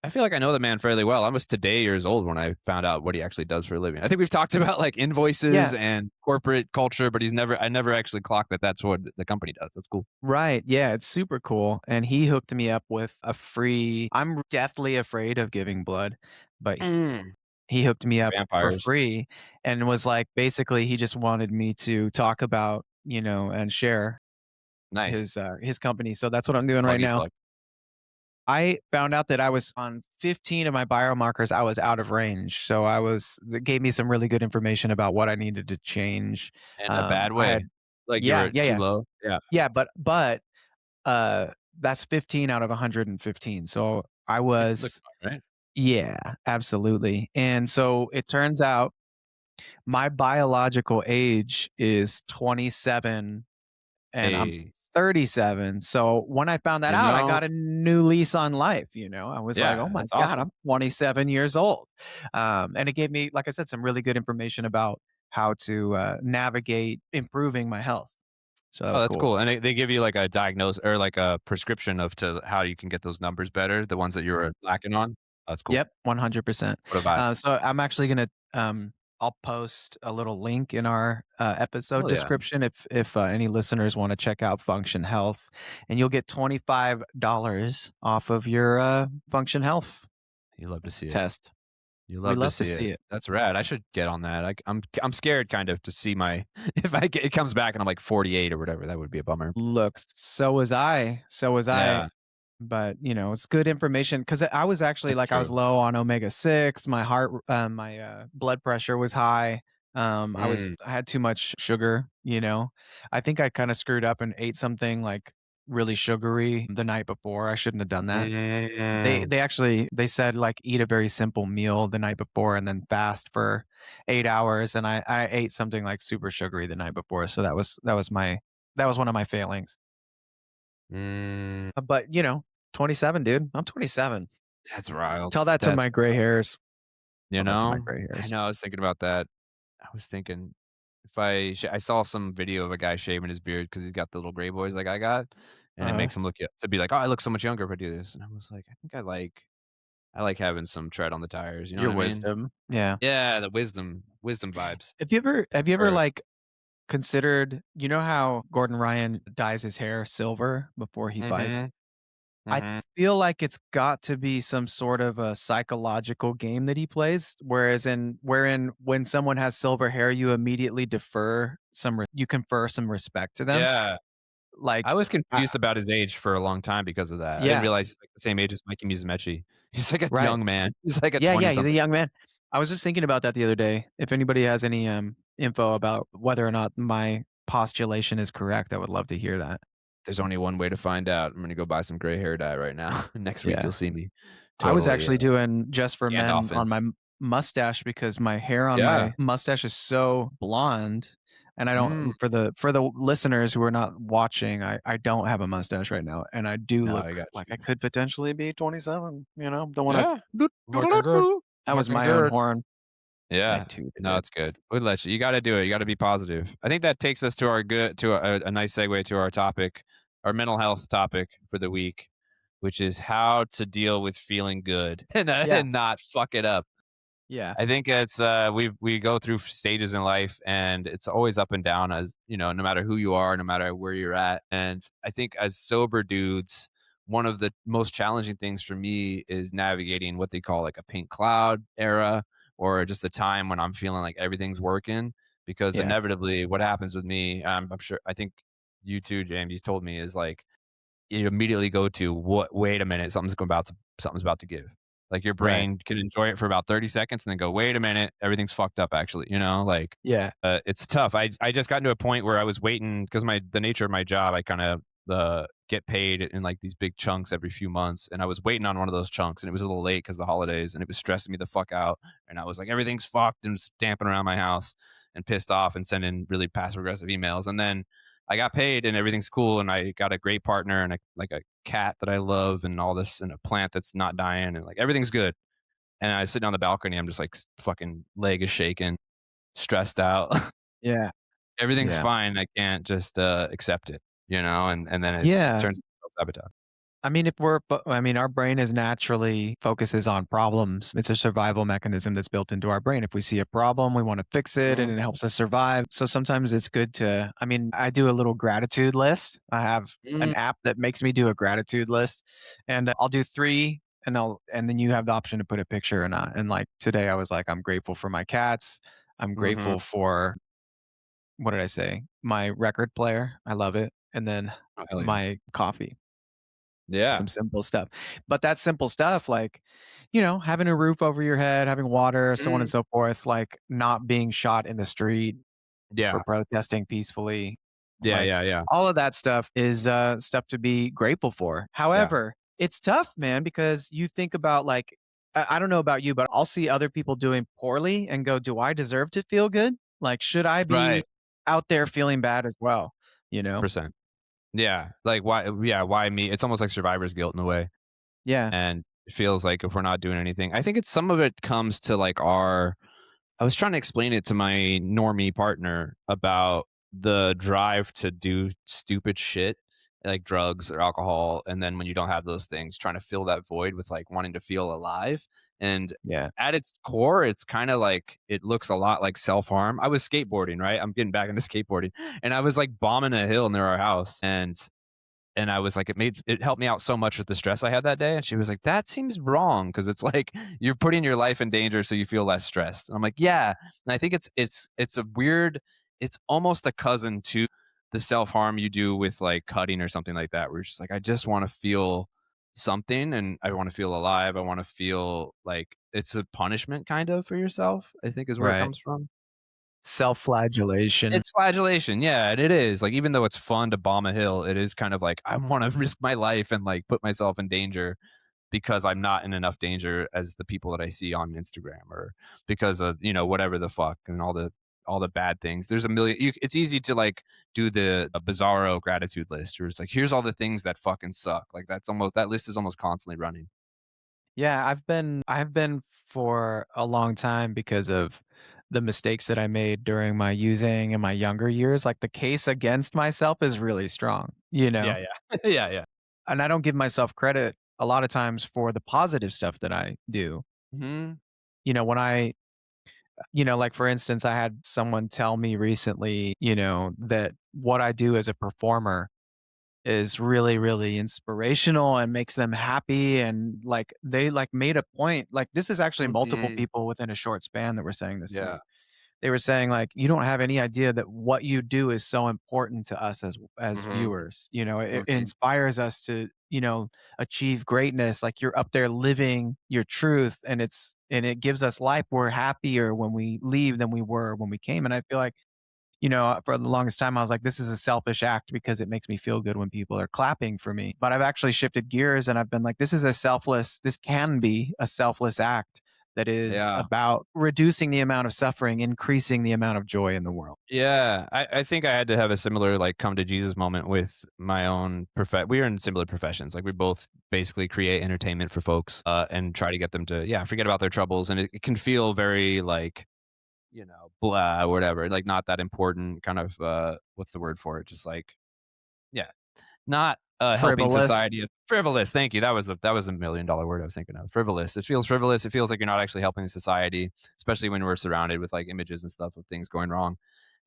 I feel like I know the man fairly well. I was today years old when I found out what he actually does for a living. I think we've talked about like invoices Yeah, and corporate culture, but I never actually clocked that that's what the company does. That's cool. right. Yeah, it's super cool. And he hooked me up with a free, I'm deathly afraid of giving blood, but Mm. he hooked me up for Vampires. free and was like, basically, he just wanted me to talk about, and share Nice. his company. So that's what I'm doing right Pluggy now. plug. I found out that I was on 15 of my biomarkers, I was out of range. So that gave me some really good information about what I needed to change. In a bad I way. had, Like you yeah, were yeah, too yeah, low? Yeah. yeah, but uh, that's 15 out of 115. So I You look was, fine, right? yeah, absolutely. And so it turns out my biological age is 27 and I'm Hey, 37. So when I found that you out, I know got a new lease on life. I was like, "Oh yeah, my that's god, awesome. I'm 27 years old." And it gave me, like I said, some really good information about how to, navigate improving my health. So that Oh, was that's cool. cool, and they give you, like, a diagnose or, like, a prescription of to how you can get those numbers better, the ones that you were lacking on? That's cool. Yep, 100%. What a vibe. So I'm actually gonna, I'll post a little link in our, episode Hell yeah. description if any listeners wanna check out Function Health, and you'll get $25 off of your, Function Health You love to see it. test. You We love to love to see see it. it. That's rad. I should get on that. I'm scared kind of to see my if I get it comes back and I'm, like, 48 or whatever, that would be a bummer. Looks so was I, so was I, Yeah, but, it's good information because I was actually that's like, I was true. low on omega-6, my blood pressure was high, Mm. I had too much sugar. I think I kinda screwed up and ate something, like, really sugary the night before, I shouldn't have done that. They Mm. they actually they said, like, eat a very simple meal the night before and then fast for 8 hours, and I ate something, like, super sugary the night before, so that was one of my failings. Mm. But, 27, dude. I'm 27. That's wild. Tell that to That's my gray hairs. you Tell that to my know? gray I hairs. know, I was thinking about that. I was thinking if I saw some video of a guy shaving his beard because 'cause he's got the little gray boys like I got, and it Uh-huh. makes him look to be like, "Oh, I look so much younger if I do this." And I was like, "I think I like having some tread on the tires." You know Your what I mean? wisdom. Yeah. Yeah, the wisdom vibes. Have you ever, Or like, considered how Gordon Ryan dyes his hair silver before he fights? mhm. I Mhm. feel like it's got to be some sort of a psychological game that he plays, wherein when someone has silver hair, you immediately you confer some respect to them. Yeah. I Like, was I confused about his age for a long time because of that. I didn't yeah, realize he's, like, the same age as Mikey Musumeci. He's like a right. young man. He's like a Yeah, yeah, he's a twenty-something. young man. I was just thinking about that the other day. If anybody has any, info about whether or not my postulation is correct, I would love to hear that. There's only one way to find out. I'm gonna go buy some gray hair dye right now. Next week, Yeah. you'll see me I was totally, actually doing just for men Gandalfing. on my mustache because my hair on Yeah. my mustache is so blonde, and I Mm. don't for the listeners who are not watching, I don't have a mustache right now, and I do No, look I got like I you. could potentially be 27, don't wanna Yeah. Looking good. that was Looking my own good. horn. I Yeah. tooted No, it. it's good. We'll let you. You gotta do it. You gotta be positive. I think that takes us to our good to a nice segue to our topic, our mental health topic for the week, which is how to deal with feeling good Yeah, and not fuck it up. yeah, I think it's we go through stages in life and it's always up and down as no matter who you are, no matter where you're at. And I think as sober dudes, one of the most challenging things for me is navigating what they call like a pink cloud era or just a time when I'm feeling like everything's working. Because yeah, inevitably, what happens with me, I'm sure, I think you too, James, you told me is like you immediately go to what wait a minute, something's about to give. Like your right. brain can enjoy it for about 30 seconds and then go, wait a minute, everything's fucked up actually, like Yeah, it's tough. I just got to a point where I was waiting because the nature of my job, I kind of get paid in like these big chunks every few months. And I was waiting on one of those chunks and it was a little late because the holidays and it was stressing me the fuck out. And I was like, everything's fucked and stamping around my house and pissed off and sending really passive aggressive emails. And then I got paid and everything's cool and I got a great partner and like a cat that I love and all this and a plant that's not dying and like everything's good. And I was sitting on the balcony, I'm just like fucking leg is shaking, stressed out. yeah, Everything's yeah, fine. I can't just accept it, and then it yeah. turns into self-sabotage. I mean, I mean, our brain is naturally focuses on problems. It's a survival mechanism that's built into our brain. If we see a problem, we want to fix it and Mhm. it helps us survive. So sometimes it's good I mean, I do a little gratitude list. I have an Mhm. app that makes me do a gratitude list and I'll do three and then you have the option to put a picture or not. And like today I was like, I'm grateful for my cats. I'm Mhm. grateful for, what did I say? My record player. I love it. And then Oh, hell yeah. my coffee. Yeah. Some simple stuff. But that simple stuff, like, having a roof over your head, having water, so on and Mhm. so forth, like not being shot in the street for Yeah. protesting peacefully, Yeah, like yeah, yeah. all of that stuff is stuff to be grateful for. Yeah. However, it's tough, man, because you think about like I don't know about you, but I'll see other people doing poorly and go, "Do I deserve to feel good? Like, should I Right. be out there feeling bad as well?" You know? 100%. Yeah. Like, why me? It's almost like survivor's guilt in a way. Yeah, And it feels like if we're not doing anything, I think it's some of it comes to like I was trying to explain it to my normie partner about the drive to do stupid shit like drugs or alcohol. And then when you don't have those things, trying to fill that void with like wanting to feel alive. And yeah, at its core, it's kind of like it looks a lot like self harm. I was skateboarding, right? I'm getting back into skateboarding and I was like bombing a hill near our house. And I was like, it helped me out so much with the stress I had that day. And she was like, that seems wrong because it's like you're putting your life in danger so you feel less stressed. And I'm like, yeah. And I think it's a weird, it's almost a cousin to the self harm you do with like cutting or something like that, where you're just like, I just want to feel something and I want to feel alive. I want to feel like it's a punishment kind of for yourself, I think is where it right. comes from. Self-flagellation. It's flagellation, yeah, and it is, like, even though it's fun to bomb a hill, it is kind of like, I wanna risk my life and, like, put myself in danger because I'm not in enough danger as the people that I see on Instagram or because of, whatever the fuck and all the bad things. There's a million it's easy to, like, do the a bizarro gratitude list where it's like, "Here's all the things that fucking suck." Like, that list is almost constantly running. Yeah, I've been for a long time because of the mistakes that I made during my using in my younger years, like, the case against myself is really strong, you know? Yeah, yeah. Yeah, yeah. And I don't give myself credit a lot of times for the positive stuff that I do. Mhm. When like, for instance, I had someone tell me recently, that what I do as a performer is really, really inspirational and makes them happy, and, like, they, like, made a point like, this is actually multiple Mhm. people within a short span that were saying this to Yeah. me. They were saying, like, "You don't have any idea that what you do is so important to us as Mhm. viewers." You know, it Mhm. inspires us to, achieve greatness, like, you're up there living your truth, and it gives us life. We're happier when we leave than we were when we came, and I feel like, for the longest time, I was like, this is a selfish act because it makes me feel good when people are clapping for me. But I've actually shifted gears and I've been like, this can be a selfless act that is Yeah. about reducing the amount of suffering, increasing the amount of joy in the world. Yeah, I think I had to have a similar, like, come to Jesus moment with my own we are in similar professions, like, we both basically create entertainment for folks, and try to get them to, yeah, forget about their troubles, and it can feel very, like, blah, whatever, like, not that important, kind of, what's the word for it? Just like, yeah. Not, helping Frivolous. society frivolous, thank you, that was the $1,000,000 word I was thinking of, frivolous. It feels frivolous, it feels like you're not actually helping society, especially when we're surrounded with, like, images and stuff of things going wrong.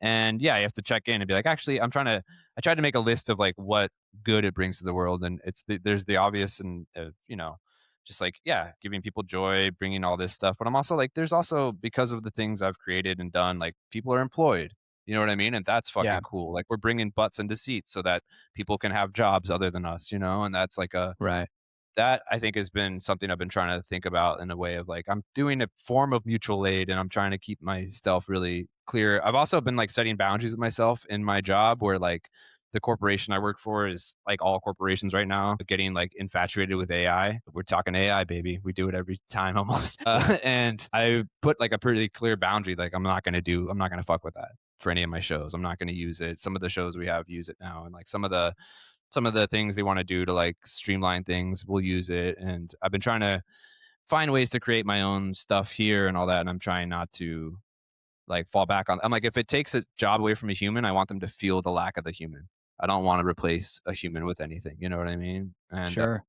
And, yeah, you have to check in and be like, "Actually, I tried to make a list of, like, what good it brings to the world," and there's the obvious and, just like, yeah, giving people joy, bringing all this stuff, but I'm also like, there's also because of the things I've created and done, like, people are employed, you know what I mean? And that's Yeah, fucking cool, like, we're bringing butts into seats so that people can have jobs other than us, and that's like a right. that I think has been something I've been trying to think about in a way of like I'm doing a form of mutual aid and I'm trying to keep myself really clear. I've also been like setting boundaries with myself in my job where like the corporation I work for is like all corporations right now getting like infatuated with AI. We're talking AI, baby. We do it every time almost. Yeah, And I put like a pretty clear boundary. Like I'm not going to fuck with that for any of my shows. I'm not going to use it. Some of the shows we have use it now. And like some of the things they want to do to like streamline things, we'll use it. And I've been trying to find ways to create my own stuff here and all that. And I'm trying not to like fall back on. I'm like, if it takes a job away from a human, I want them to feel the lack of the human. I don't want to replace a human with anything. You know what I mean? sure.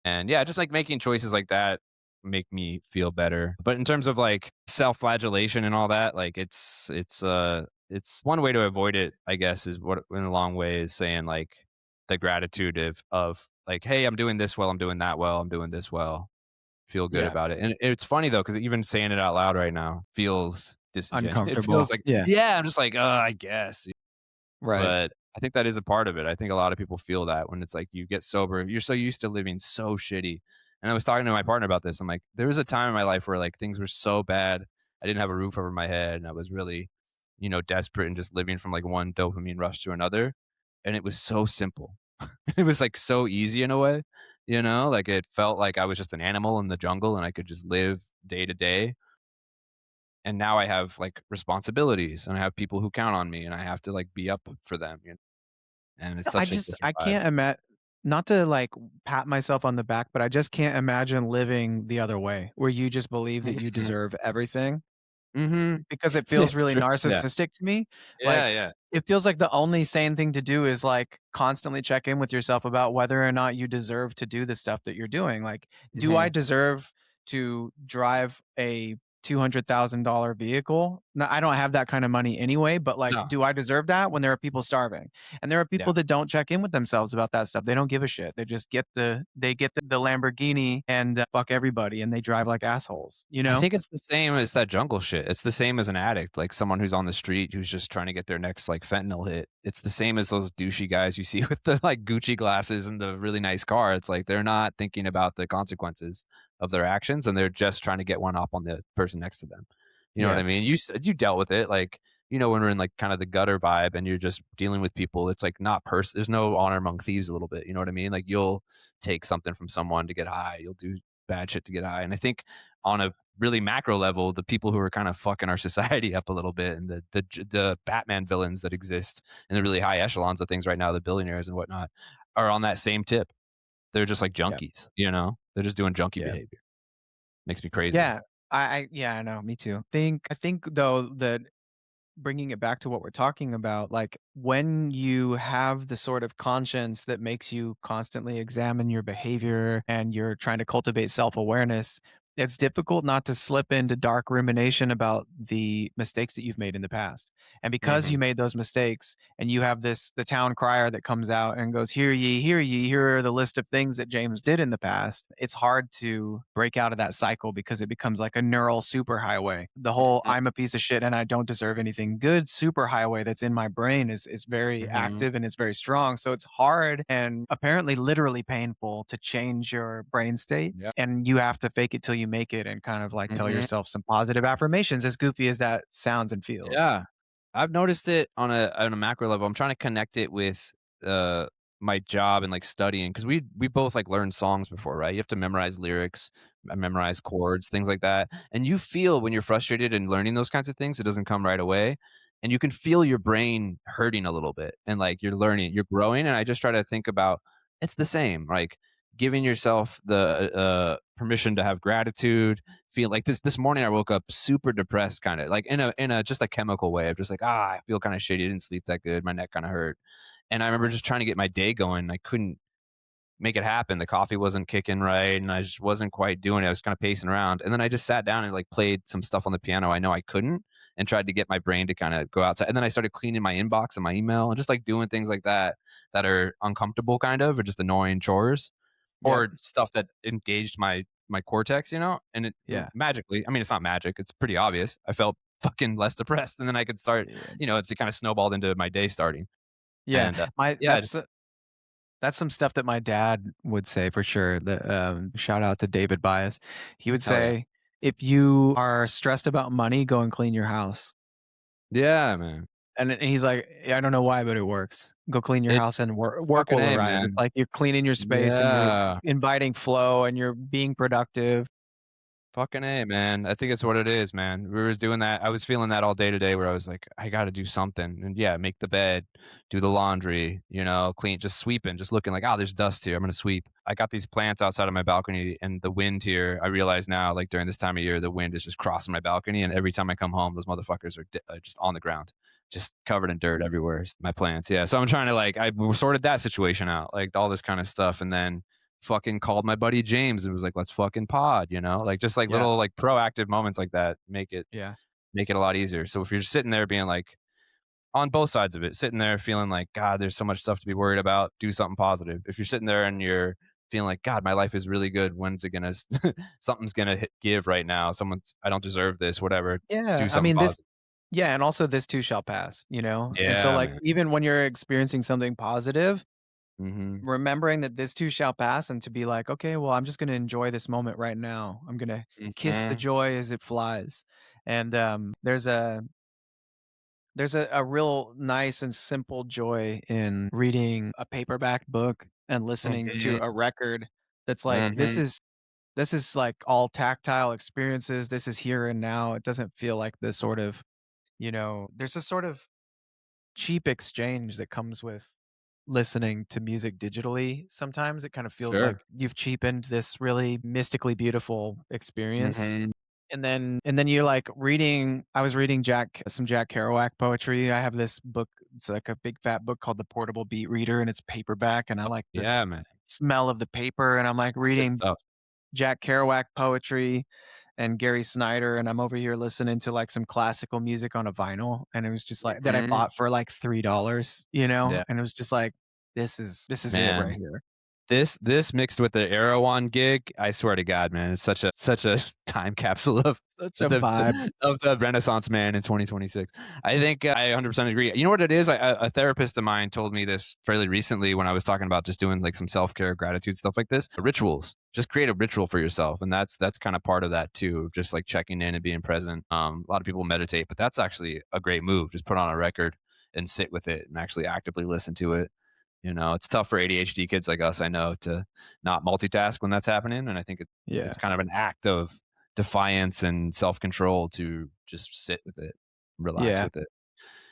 And yeah, just like making choices like that make me feel better. But in terms of like self-flagellation and all that, like it's one way to avoid it, I guess, is what in a long way is saying like the gratitude of like, hey, I'm doing this well, I'm doing that well, I'm doing this well. Feel good Yeah, about it. And it's funny though, because even saying it out loud right now feels disingenuous. It feels uncomfortable. like, Yeah, yeah, I'm just like, I guess. right. But I think that is a part of it. I think a lot of people feel that when it's like you get sober, you're so used to living so shitty. And I was talking to my partner about this. I'm like, there was a time in my life where like things were so bad. I didn't have a roof over my head and I was really, desperate and just living from like one dopamine rush to another. And it was so simple. It was like so easy in a way, like it felt like I was just an animal in the jungle and I could just live day to day. And now I have like responsibilities and I have people who count on me and I have to like be up for them. And it's No, I such a just different I vibe. can't imagine, not to, like, pat myself on the back, but I just can't imagine living the other way, where you just believe that you Mhm. deserve everything, Mhm. because it feels It's really true. Yeah. narcissistic to me. Yeah, Like, yeah. it feels like the only sane thing to do is, like, constantly check in with yourself about whether or not you deserve to do the stuff that you're doing. Like, do I Mhm. deserve to drive a $200,000 vehicle? No, I don't have that kind of money anyway, but, like, No. do I deserve that when there are people starving? And there are Yeah. people that don't check in with themselves about that stuff. They don't give a shit. They get the Lamborghini and, fuck everybody, and they drive like assholes, you I know? think it's the same as that jungle shit. It's the same as an addict, like someone who's on the street who's just trying to get their next like fentanyl hit. It's the same as those douchey guys you see with the like Gucci glasses and the really nice car. It's like they're not thinking about the consequences of their actions and they're just trying to get one up on the person next to them. You know what I Yeah, mean? You dealt with it like when we're in like kind of the gutter vibe and you're just dealing with people, it's like not there's no honor among thieves a little bit. You know what I mean? Like you'll take something from someone to get high. You'll do bad shit to get high. And I think on a really macro level, the people who are kind of fucking our society up a little bit, and the Batman villains that exist in the really high echelons of things right now, the billionaires and whatnot, are on that same tip. They're just like yeah, junkies, They're just doing junkie yeah. behavior. Makes me crazy. Yeah, I know, me too. I think though that bringing it back to what we're talking about, like, when you have the sort of conscience that makes you constantly examine your behavior and you're trying to cultivate self-awareness, it's difficult not to slip into dark rumination about the mistakes that you've made in the past. And because you Mhm. made those mistakes and you have the town crier that comes out and goes, hear ye, here are the list of things that James did in the past. It's hard to break out of that cycle because it becomes like a neural superhighway. The whole Mhm. I'm a piece of shit and I don't deserve anything good superhighway that's in my brain is very Mhm. active and it's very strong. So it's hard and apparently literally painful to change your brain state, Yep. and you have to fake it till you make it and kind of like tell Mhm. yourself some positive affirmations, as goofy as that sounds and feels. Yeah. I've noticed it on a macro level. I'm trying to connect it with, uh, my job and, like, studying because we both, like, learned songs before, right? You have to memorize lyrics, memorize chords, things like that, and you feel when you're frustrated and learning those kinds of things, it doesn't come right away, and you can feel your brain hurting a little bit, and, like, you're learning, you're growing, and I just try to think about it's the same, like, giving yourself the, permission to have gratitude, feel like this morning I woke up super depressed, kind of like in a just a chemical way of just like I feel kind of shitty. I didn't sleep that good. My neck kind of hurt, and I remember just trying to get my day going. I couldn't make it happen. The coffee wasn't kicking right, and I just wasn't quite doing it. I was kind of pacing around, and then I just sat down and like played some stuff on the piano I know I couldn't, and tried to get my brain to kind of go outside. And then I started cleaning my inbox and my email, and just like doing things like that that are uncomfortable, kind of, or just annoying chores, Yep. or stuff that engaged my cortex, and it Yeah. magically, I mean, it's not magic, it's pretty obvious. I felt fucking less depressed, and then I could start, Yeah. it's kind of snowballed into my day starting. Yeah. And My yeah, just that's some stuff that my dad would say for sure. Shout out to David Bias. He would hell yeah. say, if you are stressed about money, go and clean your house. Yeah, man. And he's like, I don't know why, but it works. Go clean your It house and work fucking will A, arrive. It's man. like you're cleaning your space and you're Yeah. inviting flow and you're being productive. Fucking A, man. I think it's what it is, man. We was doing that. I was feeling that all day today where I was like, I gotta do something. And yeah, make the bed, do the laundry, clean, just sweeping, just looking like, oh, there's dust here. I'm gonna sweep. I got these plants outside of my balcony and the wind here. I realize now, like during this time of year, the wind is just crossing my balcony. And every time I come home, those motherfuckers are just on the ground, just covered in dirt everywhere. My plants. Yeah. So I'm trying to I sorted that situation out, like all this kind of stuff. And then fucking called my buddy James and was like, "Let's fucking pod," like just like Yeah. little like proactive moments like that Yeah. make it a lot easier. So if you're just sitting there being like on both sides of it, sitting there feeling like, God, there's so much stuff to be worried about, do something positive. If you're sitting there and you're feeling like, God, my life is really good, when's it gonna something's gonna give right now? I don't deserve this, whatever. Yeah. Do I something mean, positive. yeah. And also, this too shall pass, you know? And so, Yeah, like, man. even when you're experiencing something positive, Hmm. remembering that this too shall pass and to be like, okay, well, I'm just going to enjoy this moment right now. I'm going to kiss the Hmm. joy as it flies. And there's a real nice and simple joy in reading a paperback book and listening to Hmm. a record that's like this Hmm. is this is like all tactile experiences. This is here and now. It doesn't feel like this sort of, there's a sort of cheap exchange that comes with listening to music digitally. Sometimes it kind of feels like Sure. you've cheapened this really mystically beautiful experience. Hmm. And then you're like reading I was reading some Jack Kerouac poetry. I have this book, it's like a big fat book called The Portable Beat Reader, and it's paperback, and I like this Yeah, man. smell of the paper, and I'm like Good reading stuff. Jack Kerouac poetry and Gary Snyder, and I'm over here listening to like some classical music on a vinyl, and it was just like that I Hmm. bought for like $3, Yeah, and it was just like this is it right man. here. This mixed with the Erewhon gig, I swear to God, man, it's such a time capsule of Such a the vibe. of the Renaissance man in 2026. I think I 100% agree. You know what it is? A therapist of mine told me this fairly recently when I was talking about just doing like some self care, gratitude stuff like this. Rituals, just create a ritual for yourself, and that's kind of part of that too, of just like checking in and being present. A lot of people meditate, but that's actually a great move. Just put on a record and sit with it and actually actively listen to it. It's tough for ADHD kids like us, I know, to not multitask when that's happening, and I think it's Yeah. kind of an act of defiance and self-control to just sit with it, relax Yeah. with it,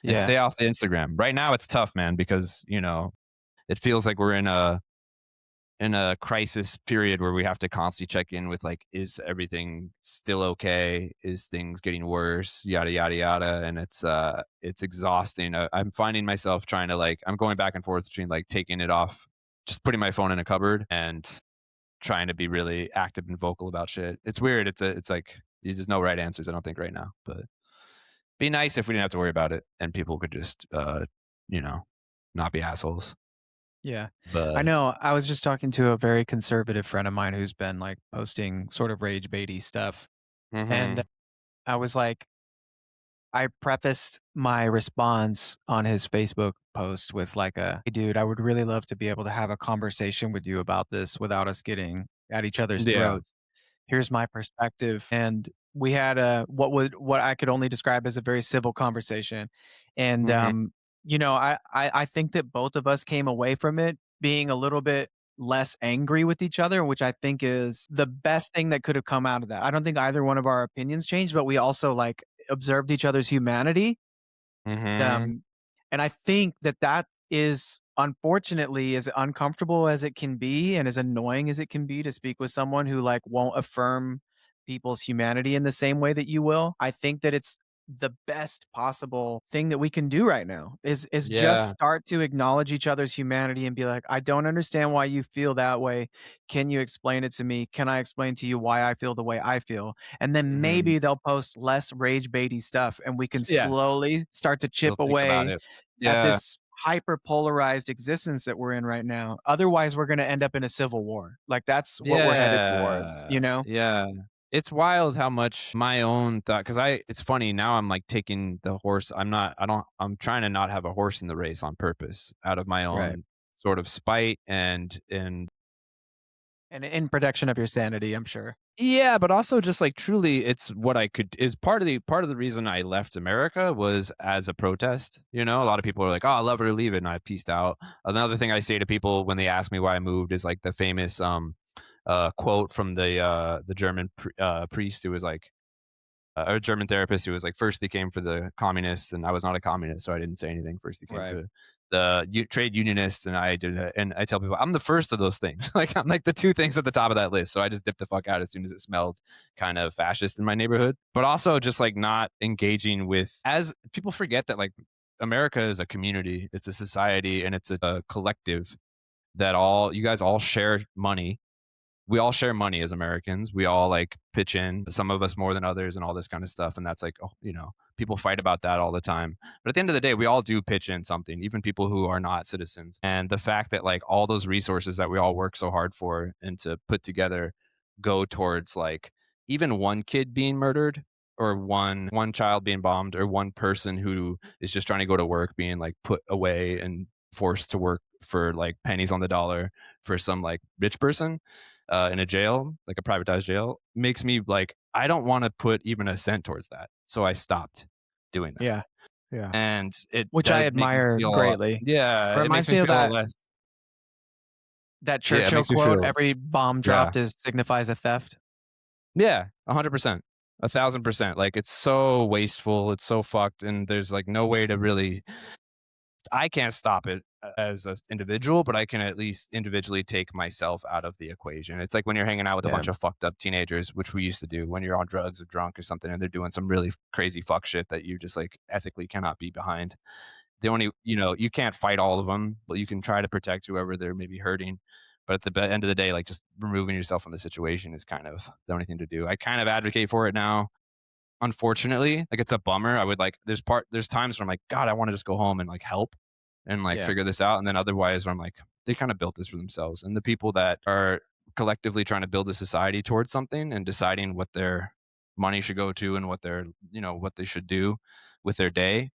and Yeah. stay off the Instagram. Right now, it's tough, man, because, it feels like we're in a crisis period where we have to constantly check in with like, is everything still okay? Is things getting worse? Yada yada yada, and it's exhausting. I'm finding myself trying to I'm going back and forth between like taking it off, just putting my phone in a cupboard and trying to be really active and vocal about shit. It's weird. It's like there's no right answers, I don't think, right now. But be nice if we didn't have to worry about it and people could just you know, not be assholes. Yeah. I But know, I was just talking to a very conservative friend of mine who's been, like, posting sort of rage baity stuff, and mhm. I was like I prefaced my response on his Facebook post with like a, "Hey, dude, I would really love to be able to have a conversation with you about this without us getting at each other's Yeah. throats. Here's my perspective." And we had a what I could only describe as a very civil conversation. And Mhm. I think that both of us came away from it being a little bit less angry with each other, which I think is the best thing that could have come out of that. I don't think either one of our opinions changed, but we also like observed each other's humanity. Mhm. Um, and I think that that is unfortunately as uncomfortable as it can be and as annoying as it can be to speak with someone who like won't affirm people's humanity in the same way that you will. I think that it's the best possible thing that we can do right now is just Yeah. start to acknowledge each other's humanity and be like, I don't understand why you feel that way. Can you explain it to me? Can I explain to you why I feel the way I feel? And then Mhm. maybe they'll post less rage baity stuff and we can Yeah. slowly start to chip You'll think about away it. at Yeah. this hyper polarized existence that we're in right now. Otherwise, we're going to end up in a civil war. Like that's what we're headed towards, Yeah. you know? Yeah. It's wild how much my own thought, because it's funny now I'm like taking the horse. I'm trying to not have a horse in the race on purpose out of my Right. own sort of spite and And in protection of your sanity, I'm sure. yeah, but also just like truly it's what I could is part of the reason I left America was as a protest. You know, a lot of people are like, "Oh, I love her to leave it," and I pieced out. Another thing I say to people when they ask me why I moved is like the famous quote from the German priest who was like or a German therapist who was like, first he came for the communists, and I was not a communist, so I didn't say anything. First he came Right. for the trade unionists, and I did it. And I tell people I'm the first of those things. Like I'm like the two things at the top of that list. So I just dipped the fuck out as soon as it smelled kind of fascist in my neighborhood. But also just like not engaging with, as people forget that like America is a community, it's a society, and it's a collective that all you guys all share money. We all share money as Americans. We all like pitch in, some of us more than others, and all this kind of stuff. And that's like, oh, you know, people fight about that all the time. But at the end of the day, we all do pitch in something, even people who are not citizens. And the fact that like all those resources that we all work so hard for and to put together go towards like even one kid being murdered or one child being bombed or one person who is just trying to go to work being like put away and forced to work for like pennies on the dollar for some like rich person in a jail, like a privatized jail, makes me like, I don't want to put even a cent towards that. So I stopped doing that. Yeah. Yeah. And it Which I does make me admire feel a lot, greatly. yeah, It it makes reminds me me of feel a lot that less, that yeah, it Churchill makes me quote, feel, every bomb yeah, dropped is signifies a theft. yeah, 100%, 1,000%. Like it's so wasteful, it's so fucked, and there's like no way to really I can't stop it as an individual, but I can at least individually take myself out of the equation. It's like when you're hanging out with a Yeah. bunch of fucked up teenagers, which we used to do when you're on drugs or drunk or something, and they're doing some really crazy fuck shit that you just like ethically cannot be behind. The only, you know, you can't fight all of them, but you can try to protect whoever they're maybe hurting. But at the end of the day, like just removing yourself from the situation is kind of the only thing to do. I kind of advocate for it now, unfortunately. Like it's a bummer. I would like there's times where I'm like, God, I want to just go home and like help and like Yeah. figure this out. And then otherwise where I'm like, they kind of built this for themselves. And the people that are collectively trying to build a society towards something and deciding what their money should go to and what their, you know, what they should do with their day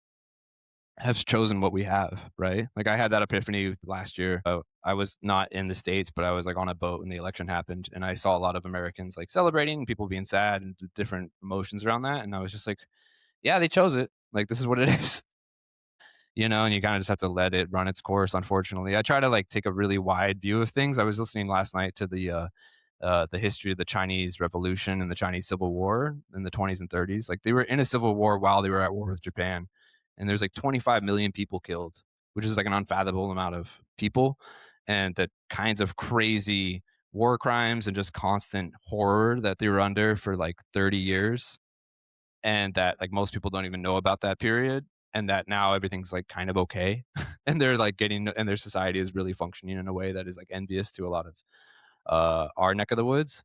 have chosen what we have, right? Like I had that epiphany last year. I was not in the States, but I was like on a boat when the election happened, and I saw a lot of Americans like celebrating, people being sad, and different emotions around that. And I was just like, yeah, they chose it. Like this is what it is, you know. And you kind of just have to let it run its course. Unfortunately, I try to like take a really wide view of things. I was listening last night to the history of the Chinese Revolution and the Chinese Civil War in the 20s and 30s. Like they were in a civil war while they were at war with Japan, and there's like 25 million people killed, which is like an unfathomable amount of people, and the kinds of crazy war crimes and just constant horror that they were under for like 30 years, and that like most people don't even know about that period. And that now everything's like kind of okay, and they're like getting, and their society is really functioning in a way that is like envious to a lot of our neck of the woods,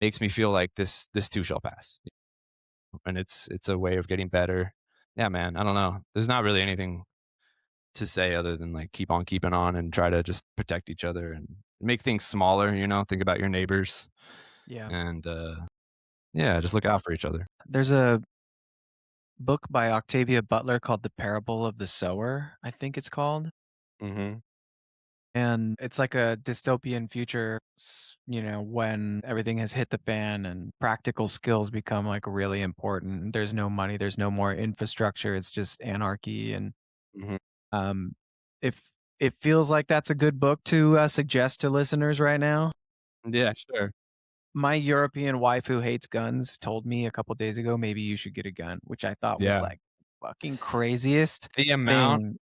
makes me feel like this too shall pass, and it's a way of getting better. Yeah, man. I don't know. There's not really anything to say other than like keep on keeping on and try to just protect each other and make things smaller. Think about your neighbors Yeah. and yeah, just look out for each other. There's a book by Octavia Butler called The Parable of the Sower, I think it's called. Hmm. And it's like a dystopian future, when everything has hit the fan and practical skills become like really important. There's no money, there's no more infrastructure, it's just anarchy. And Hmm. um, if it feels like that's a good book to suggest to listeners right now. Yeah, sure. My European wife who hates guns told me a couple days ago, maybe you should get a gun, which I thought was Yeah. like fucking craziest The amount thing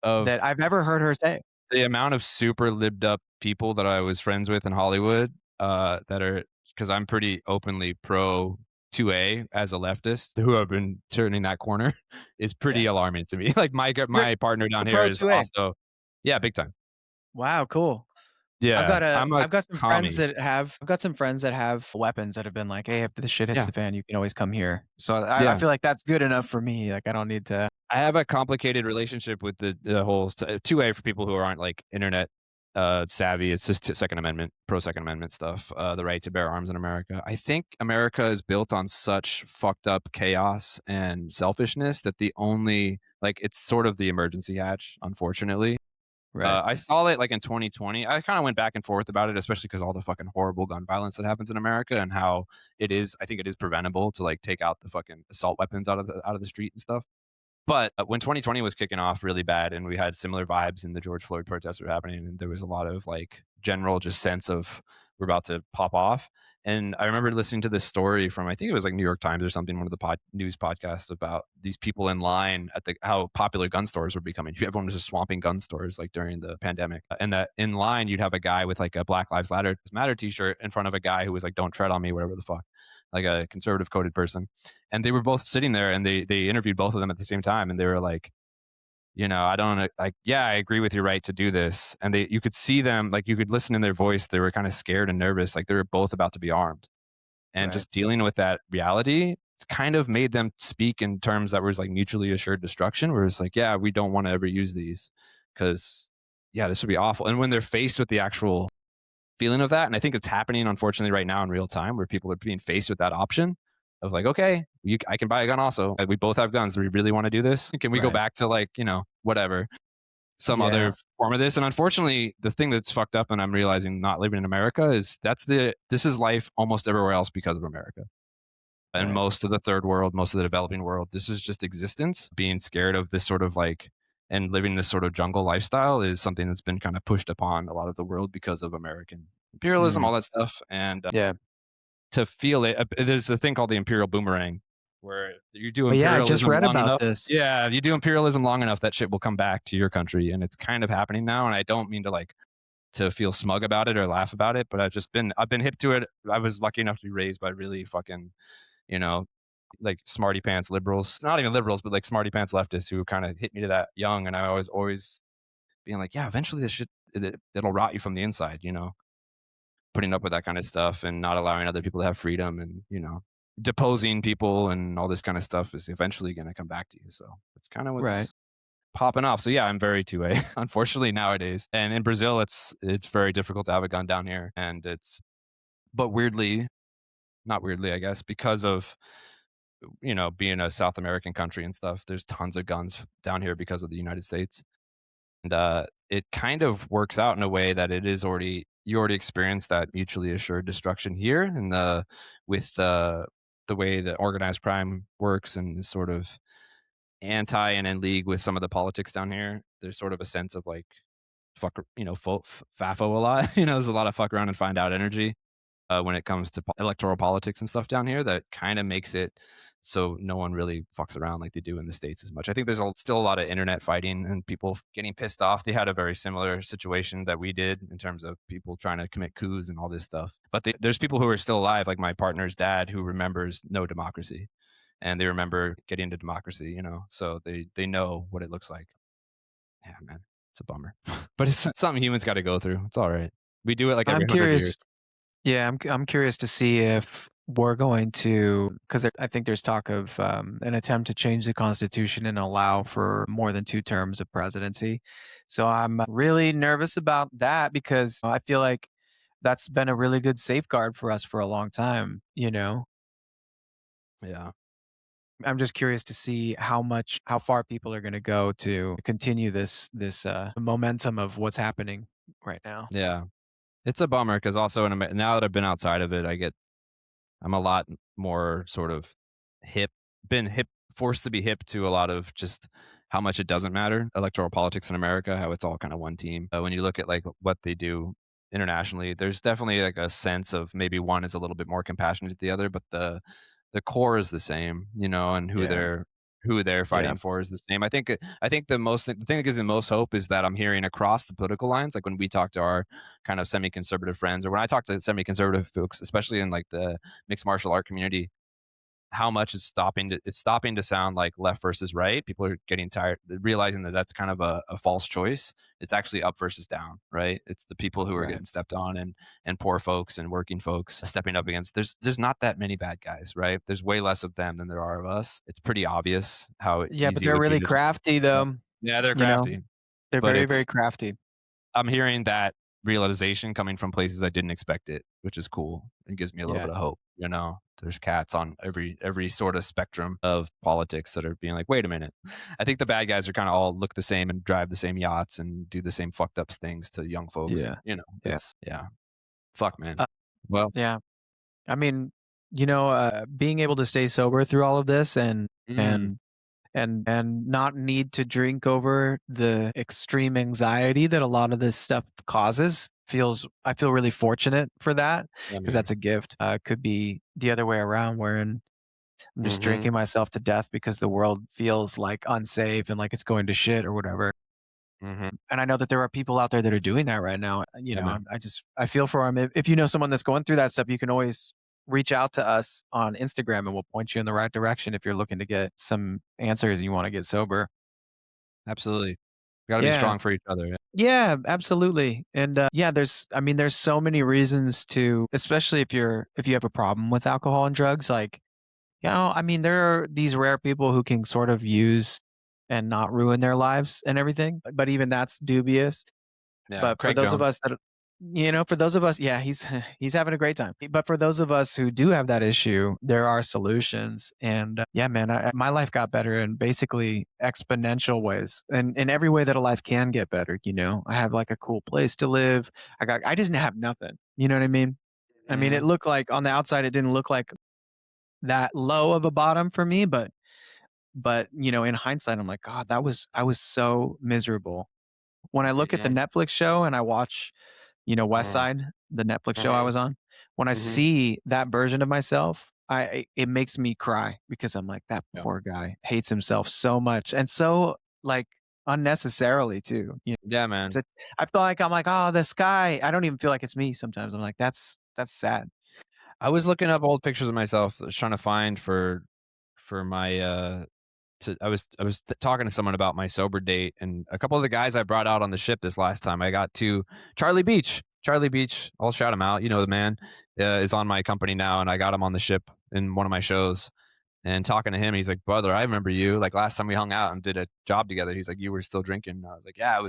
of that I've ever heard her say. the amount of super lived up people that I was friends with in Hollywood, that are because I'm pretty openly pro 2A as a leftist, who have been turning that corner is Yeah. pretty alarming to me. Like You're my partner you're down here pro is 2A. also, yeah, big time. Wow, cool. Yeah, I'm a I've got some friends commie. that have weapons that have been like, "Hey, if the shit hits Yeah, the fan, you can always come here." So I yeah. feel like that's good enough for me, like, I don't need to. I have a complicated relationship with the whole 2A for people who aren't like internet savvy. It's just Second Amendment, pro Second Amendment stuff. The right to bear arms in America. I think America is built on such fucked up chaos and selfishness that the only like it's sort of the emergency hatch. Unfortunately, Right, I saw it like in 2020. I kind of went back and forth about it, especially because all the fucking horrible gun violence that happens in America and how it is. I think it is preventable to like take out the fucking assault weapons out of the street and stuff. But when 2020 was kicking off really bad and we had similar vibes and the George Floyd protests were happening and there was a lot of like general just sense of we're about to pop off. And I remember listening to this story from I think it was like New York Times or something, one of the news podcasts about these people in line at the how popular gun stores were becoming. Everyone was just swamping gun stores like during the pandemic, and that in line you'd have a guy with like a Black Lives Matter T-shirt in front of a guy who was like "Don't tread on me," whatever the fuck, like a conservative coded person, and they were both sitting there and they interviewed both of them at the same time and they were like, I don't like, yeah, I agree with your right to do this. And you could see them, like you could listen in their voice, they were kind of scared and nervous, like they were both about to be armed, and right, just dealing with that reality, it's kind of made them speak in terms that was like mutually assured destruction, where it's like, yeah, we don't want to ever use these because yeah, this would be awful. And when they're faced with the actual feeling of that. And I think it's happening, unfortunately, right now in real time where people are being faced with that option of like, okay, I can buy a gun also. We both have guns. Do we really want to do this? Can we go right. back to like, whatever, some other Yeah, form of this? And unfortunately, the thing that's fucked up and I'm realizing not living in America is this is life almost everywhere else because of America. And right, most of the third world, most of the developing world, this is just existence. Being scared of this sort of like and living this sort of jungle lifestyle is something that's been kind of pushed upon a lot of the world because of American imperialism, mhm, all that stuff. And yeah. to feel it, there's a thing called the imperial boomerang, where you do Oh, yeah, I just imperialism read long about enough. this. Yeah, you do imperialism long enough, that shit will come back to your country, and it's kind of happening now. And I don't mean to like to feel smug about it or laugh about it, but I've been hip to it. I was lucky enough to be raised by really fucking you know, like smarty pants liberals, not even liberals, but like smarty pants leftists who kind of hit me to that young. And I was always being like, yeah, eventually this shit, it'll rot you from the inside, putting up with that kind of stuff and not allowing other people to have freedom and, deposing people and all this kind of stuff is eventually going to come back to you. So that's kind of Right. what's popping off. So yeah, I'm very 2A, unfortunately nowadays. And in Brazil, it's very difficult to have a gun down here. And but weirdly, not weirdly, I guess, because of being a South American country and stuff, there's tons of guns down here because of the United States. And it kind of works out in a way that you already experienced that mutually assured destruction here and with the way that organized crime works and is sort of anti and in league with some of the politics down here. There's sort of a sense of like FAFO a lot. There's a lot of fuck around and find out energy when it comes to electoral politics and stuff down here that kind of makes it so no one really fucks around like they do in the States as much. I think there's still a lot of internet fighting and people getting pissed off. They had a very similar situation that we did in terms of people trying to commit coups and all this stuff. But there's people who are still alive, like my partner's dad, who remembers no democracy and they remember getting into democracy, so they know what it looks like. Yeah, man, it's a bummer, but it's something humans got to go through. It's all right. We do it like I'm every 100 years. curious. Yeah, I'm curious to see if we're going to, because I think there's talk of an attempt to change the Constitution and allow for more than 2 terms of presidency. So I'm really nervous about that because I feel like that's been a really good safeguard for us for a long time. Yeah. I'm just curious to see how far people are going to go to continue this momentum of what's happening right now. Yeah. It's a bummer because also now that I've been outside of it, I'm a lot more sort of hip, been hip, forced to be hip to a lot of just how much it doesn't matter electoral politics in America, how it's all kind of one team. When you look at like what they do internationally, there's definitely like a sense of maybe one is a little bit more compassionate than the other, but the core is the same, and Yeah. who they're Yeah. fighting for is the same. I think the thing that gives me most hope is that I'm hearing across the political lines, like when we talk to our kind of semi-conservative friends, or when I talk to semi-conservative folks, especially in like the mixed martial art community, how much it's stopping to sound like left versus right. People are getting tired, realizing that that's kind of a false choice. It's actually up versus down, right? It's the people who are Right. getting stepped on, and poor folks and working folks stepping up against. There's not that many bad guys, right? There's way less of them than there are of us. It's pretty obvious how Yeah, but easy it they're would be really to just crafty though, yeah, they're you know? crafty, They're but very, very it's crafty. I'm hearing that realization coming from places I didn't expect it, which is cool. It gives me a little Yeah. bit of hope, There's cats on every sort of spectrum of politics that are being like, "Wait a minute." I think the bad guys are kinda all look the same and drive the same yachts and do the same fucked up things to young folks, and, Yeah. Yeah. it's yeah. Fuck, man. Uh, Well yeah. I mean, being able to stay sober through all of this mm, and and not need to drink over the extreme anxiety that a lot of this stuff causes feels I feel really fortunate for that yeah, because man. that's a gift. Could be the other way around wherein I'm just Mhm, drinking myself to death because the world feels like unsafe and like it's going to shit or whatever. mhm. And I know that there are people out there that are doing that right now. Yeah, man. I feel for them. If you know someone that's going through that stuff, you can always reach out to us on Instagram and we'll point you in the right direction if you're looking to get some answers and you want to get sober. Absolutely. We gotta be Yeah. strong for each other. Yeah, absolutely. And yeah, there's so many reasons to, especially if you have a problem with alcohol and drugs, like, there are these rare people who can sort of use and not ruin their lives and everything, but even that's dubious. Yeah, But for Craig those of Jones. us that for those of us, yeah, he's he's having a great time. But for those of us who do have that issue, there are solutions. And yeah, man, my life got better in basically exponential ways, and in every way that a life can get better. I have like a cool place to live. I didn't have nothing. You know what I mean? I mean, it Mhm. looked like on the outside, it didn't look like that low of a bottom for me, but in hindsight, I'm like, God, I was so miserable. When I look at the Mhm. Netflix show and I watch West Mhm. Side, the Netflix show I Mhm. was on, when I Mhm. see that version of myself, it makes me cry because I'm like, "That Yeah. poor guy hates himself so much," and so, like, unnecessarily too, Yeah, man. It's I feel like I'm like, "Oh, this guy." I don't even feel like it's me sometimes. I'm like, "That's sad." I was looking up old pictures of myself, trying to find for my, I was talking to someone about my sober date, and a couple of the guys I brought out on the ship this last time, I got to Charlie Beach. Charlie Beach, I'll shout him out, the man, is on my company now, and I got him on the ship in one of my shows, and talking to him, he's like, "Brother, I remember you, like, last time we hung out and did a job together." He's like, "You were still drinking." And I was like, "Yeah, I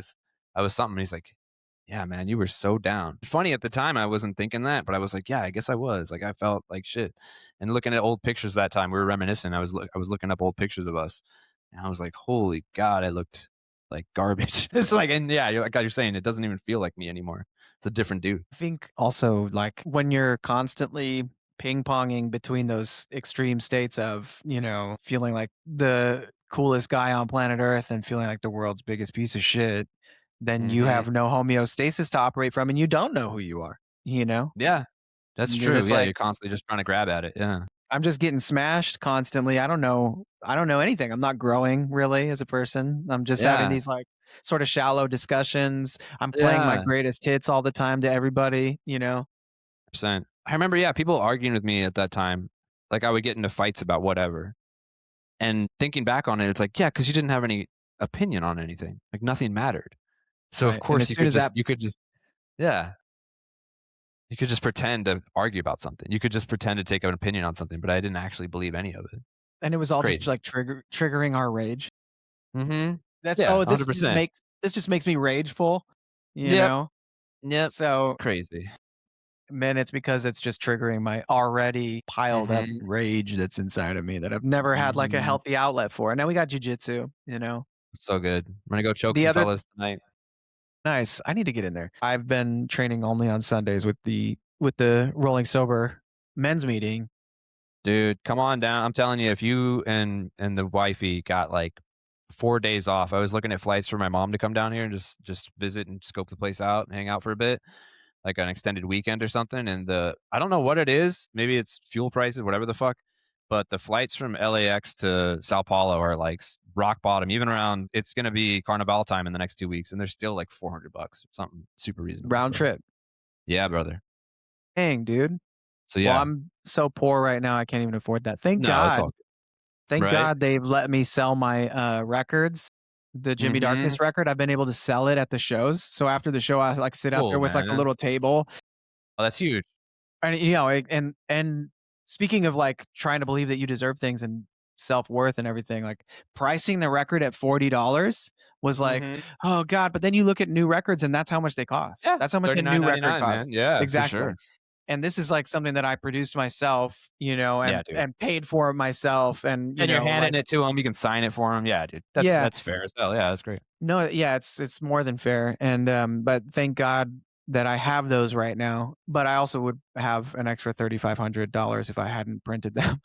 was something." He's like, "Yeah, man, you were so down." Funny at the time, I wasn't thinking that, but I was like, "Yeah, I guess I was." Like, I felt like shit. And looking at old pictures that time, we were reminiscing. I was looking up old pictures of us, and I was like, "Holy God, I looked like garbage." It's like, and yeah, like you're saying, it doesn't even feel like me anymore. It's a different dude. I think also, like, when you're constantly ping-ponging between those extreme states of, feeling like the coolest guy on planet Earth and feeling like the world's biggest piece of shit, then you Mhm. have no homeostasis to operate from, and you don't know who you are, you know? Yeah, that's You're true. just Yeah, like, you're constantly just trying to grab at it. Yeah. "I'm just getting smashed constantly. I don't know anything. I'm not growing really as a person. I'm just having Yeah. these, like, sort of shallow discussions. I'm playing my Yeah. greatest hits all the time to everybody, you know?" Percent. I remember, yeah, people arguing with me at that time. Like I would get into fights about whatever. And thinking back on it, it's like, yeah, because you didn't have any opinion on anything. Like nothing mattered. So of Right, and course as soon as that you could just yeah. You could just pretend to argue about something. You could just pretend to take an opinion on something, but I didn't actually believe any of it. And it was all just Crazy. like triggering our rage. Mhm. That's Yeah, oh, $100%. this just makes me rageful, you Yep. know? Yep. So, Crazy. man, it's because it's just triggering my already piled up Mhm. rage that's inside of me that I've never had like a Mhm. healthy outlet for. And now we got jujitsu, you know? So good. I'm gonna go choke The some other fellas tonight. nice. I need to get in there. I've been training only on Sundays with the rolling sober men's meeting. Dude, come on down. I'm telling you, if you and the wifey got, like, 4 days off, I was looking at flights for my mom to come down here and just visit and scope the place out and hang out for a bit, like an extended weekend or something, and I don't know what it is, maybe it's fuel prices, whatever the fuck, but the flights from LAX to Sao Paulo are, like, rock bottom, even around it's gonna be Carnival time in the next 2 weeks, and they're still, like, $400 or something super reasonable, Round so trip. yeah, brother. Dang, dude. So, Well, yeah. I'm so poor right now, I can't even afford that. Thank No, it's God. all good, Thank right? God they've let me sell my, records. The Jimmy Mhm. Darkness record, I've been able to sell it at the shows. So after the show, I, like, sit out Cool, there with, like, a man. little table. Oh, that's huge. And, and speaking of, like, trying to believe that you deserve things and self-worth and everything, like, pricing the record at $40 was like, Mhm. "Oh god," but then you look at new records and that's how much they cost. Yeah, That's how much a new record 39.99, man. costs. Yeah, for Exactly. sure. And this is, like, something that I produced myself, Yeah, dude. and paid for myself and, And you're handing like it to him, you can sign it for him. Yeah, dude. That's yeah. that's fair as hell. Yeah, that's great. No, yeah, it's more than fair, and, but thank God that I have those right now, but I also would have an extra $3,500 if I hadn't printed them.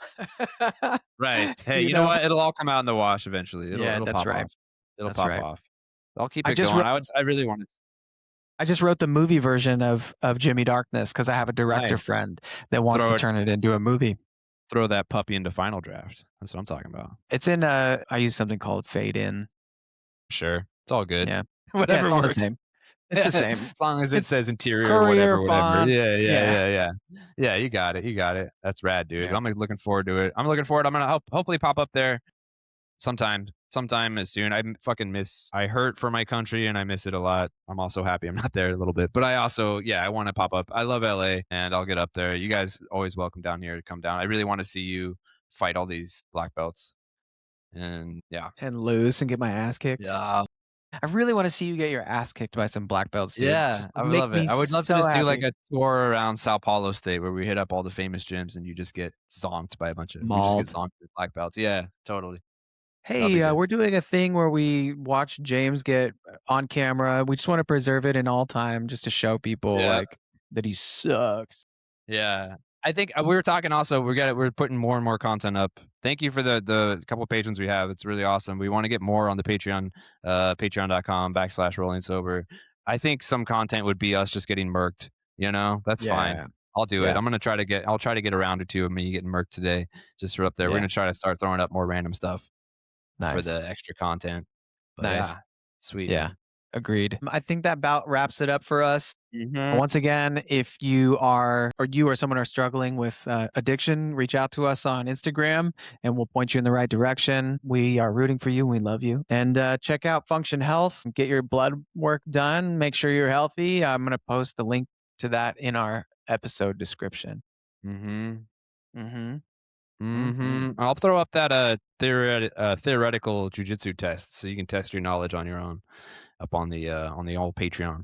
Right. Hey, You you know know? what? It'll all come out in the wash eventually. It'll Yeah, it'll that's pop right. off. It'll That's pop right. off. I'll keep I it just going. wrote I really want to I just wrote the movie version of Jimmy Darkness because I have a director nice. friend that wants to Throw it turn it into a movie. throw that puppy into final draft. That's what I'm talking about. It's in, I use something called Fade In. Sure. It's all good. Yeah. Yeah, it's Whatever all the works. same. It's the As same. long as it It's says interior, Courier whatever, whatever. font. Yeah, yeah, Yeah. yeah, yeah. Yeah, you got it. You got it. That's rad, dude. Yeah. I'm like, looking forward to it. I'm looking forward. I'm gonna hopefully pop up there sometime as soon. Fucking miss. I hurt for my country and I miss it a lot. I'm also happy I'm not there a little bit, but I also, yeah, I want to pop up. I love LA and I'll get up there. You guys always welcome down here to come down. I really want to see you fight all these black belts. And yeah, And lose and get my ass kicked. yeah, I really wanna see you get your ass kicked by some black belts, dude. yeah, Just I would make love it. me I would love to so just do like happy. a tour around Sao Paulo State where we hit up all the famous gyms and you just get zonked by a bunch of, we just get Mauled. zonked with black belts. Yeah, totally. That'll be "Hey, good. we're doing a thing where we watch James get on camera. We just wanna preserve it in all time just to show people, Yeah. like, that he sucks." Yeah. I think, we were talking also, we're putting more and more content up. Thank you for the couple patrons we have. It's really awesome. We wanna get more on the Patreon, patreon.com/rolling sober. I think some content would be us just getting murked, you know? That's fine. Yeah. I'll do it. Yeah. I'll try to get a round or 2 of me getting murked today just for up there. We're Yeah. gonna try to start throwing up more random stuff for Nice. the extra content. But Nice. yeah, sweet, Yeah. man. Agreed. I think that about wraps it up for us. Mhm. Once again, if you are or you or someone are struggling with addiction, reach out to us on Instagram and we'll point you in the right direction. We are rooting for you. We love you. And check out Function Health. Get your blood work done. Make sure you're healthy. I'm going to post the link to that in our episode description. Mhm. Mm-hmm. Mm-hmm. Mhm. I'll throw up that, theoretical jujitsu test so you can test your knowledge on your own up on the old Patreon.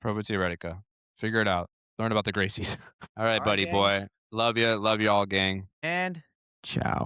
Prova Teórica. Figure it out. Learn about the Gracies. All right, All right, buddy gang. boy. Love you. Love you all, gang. And ciao.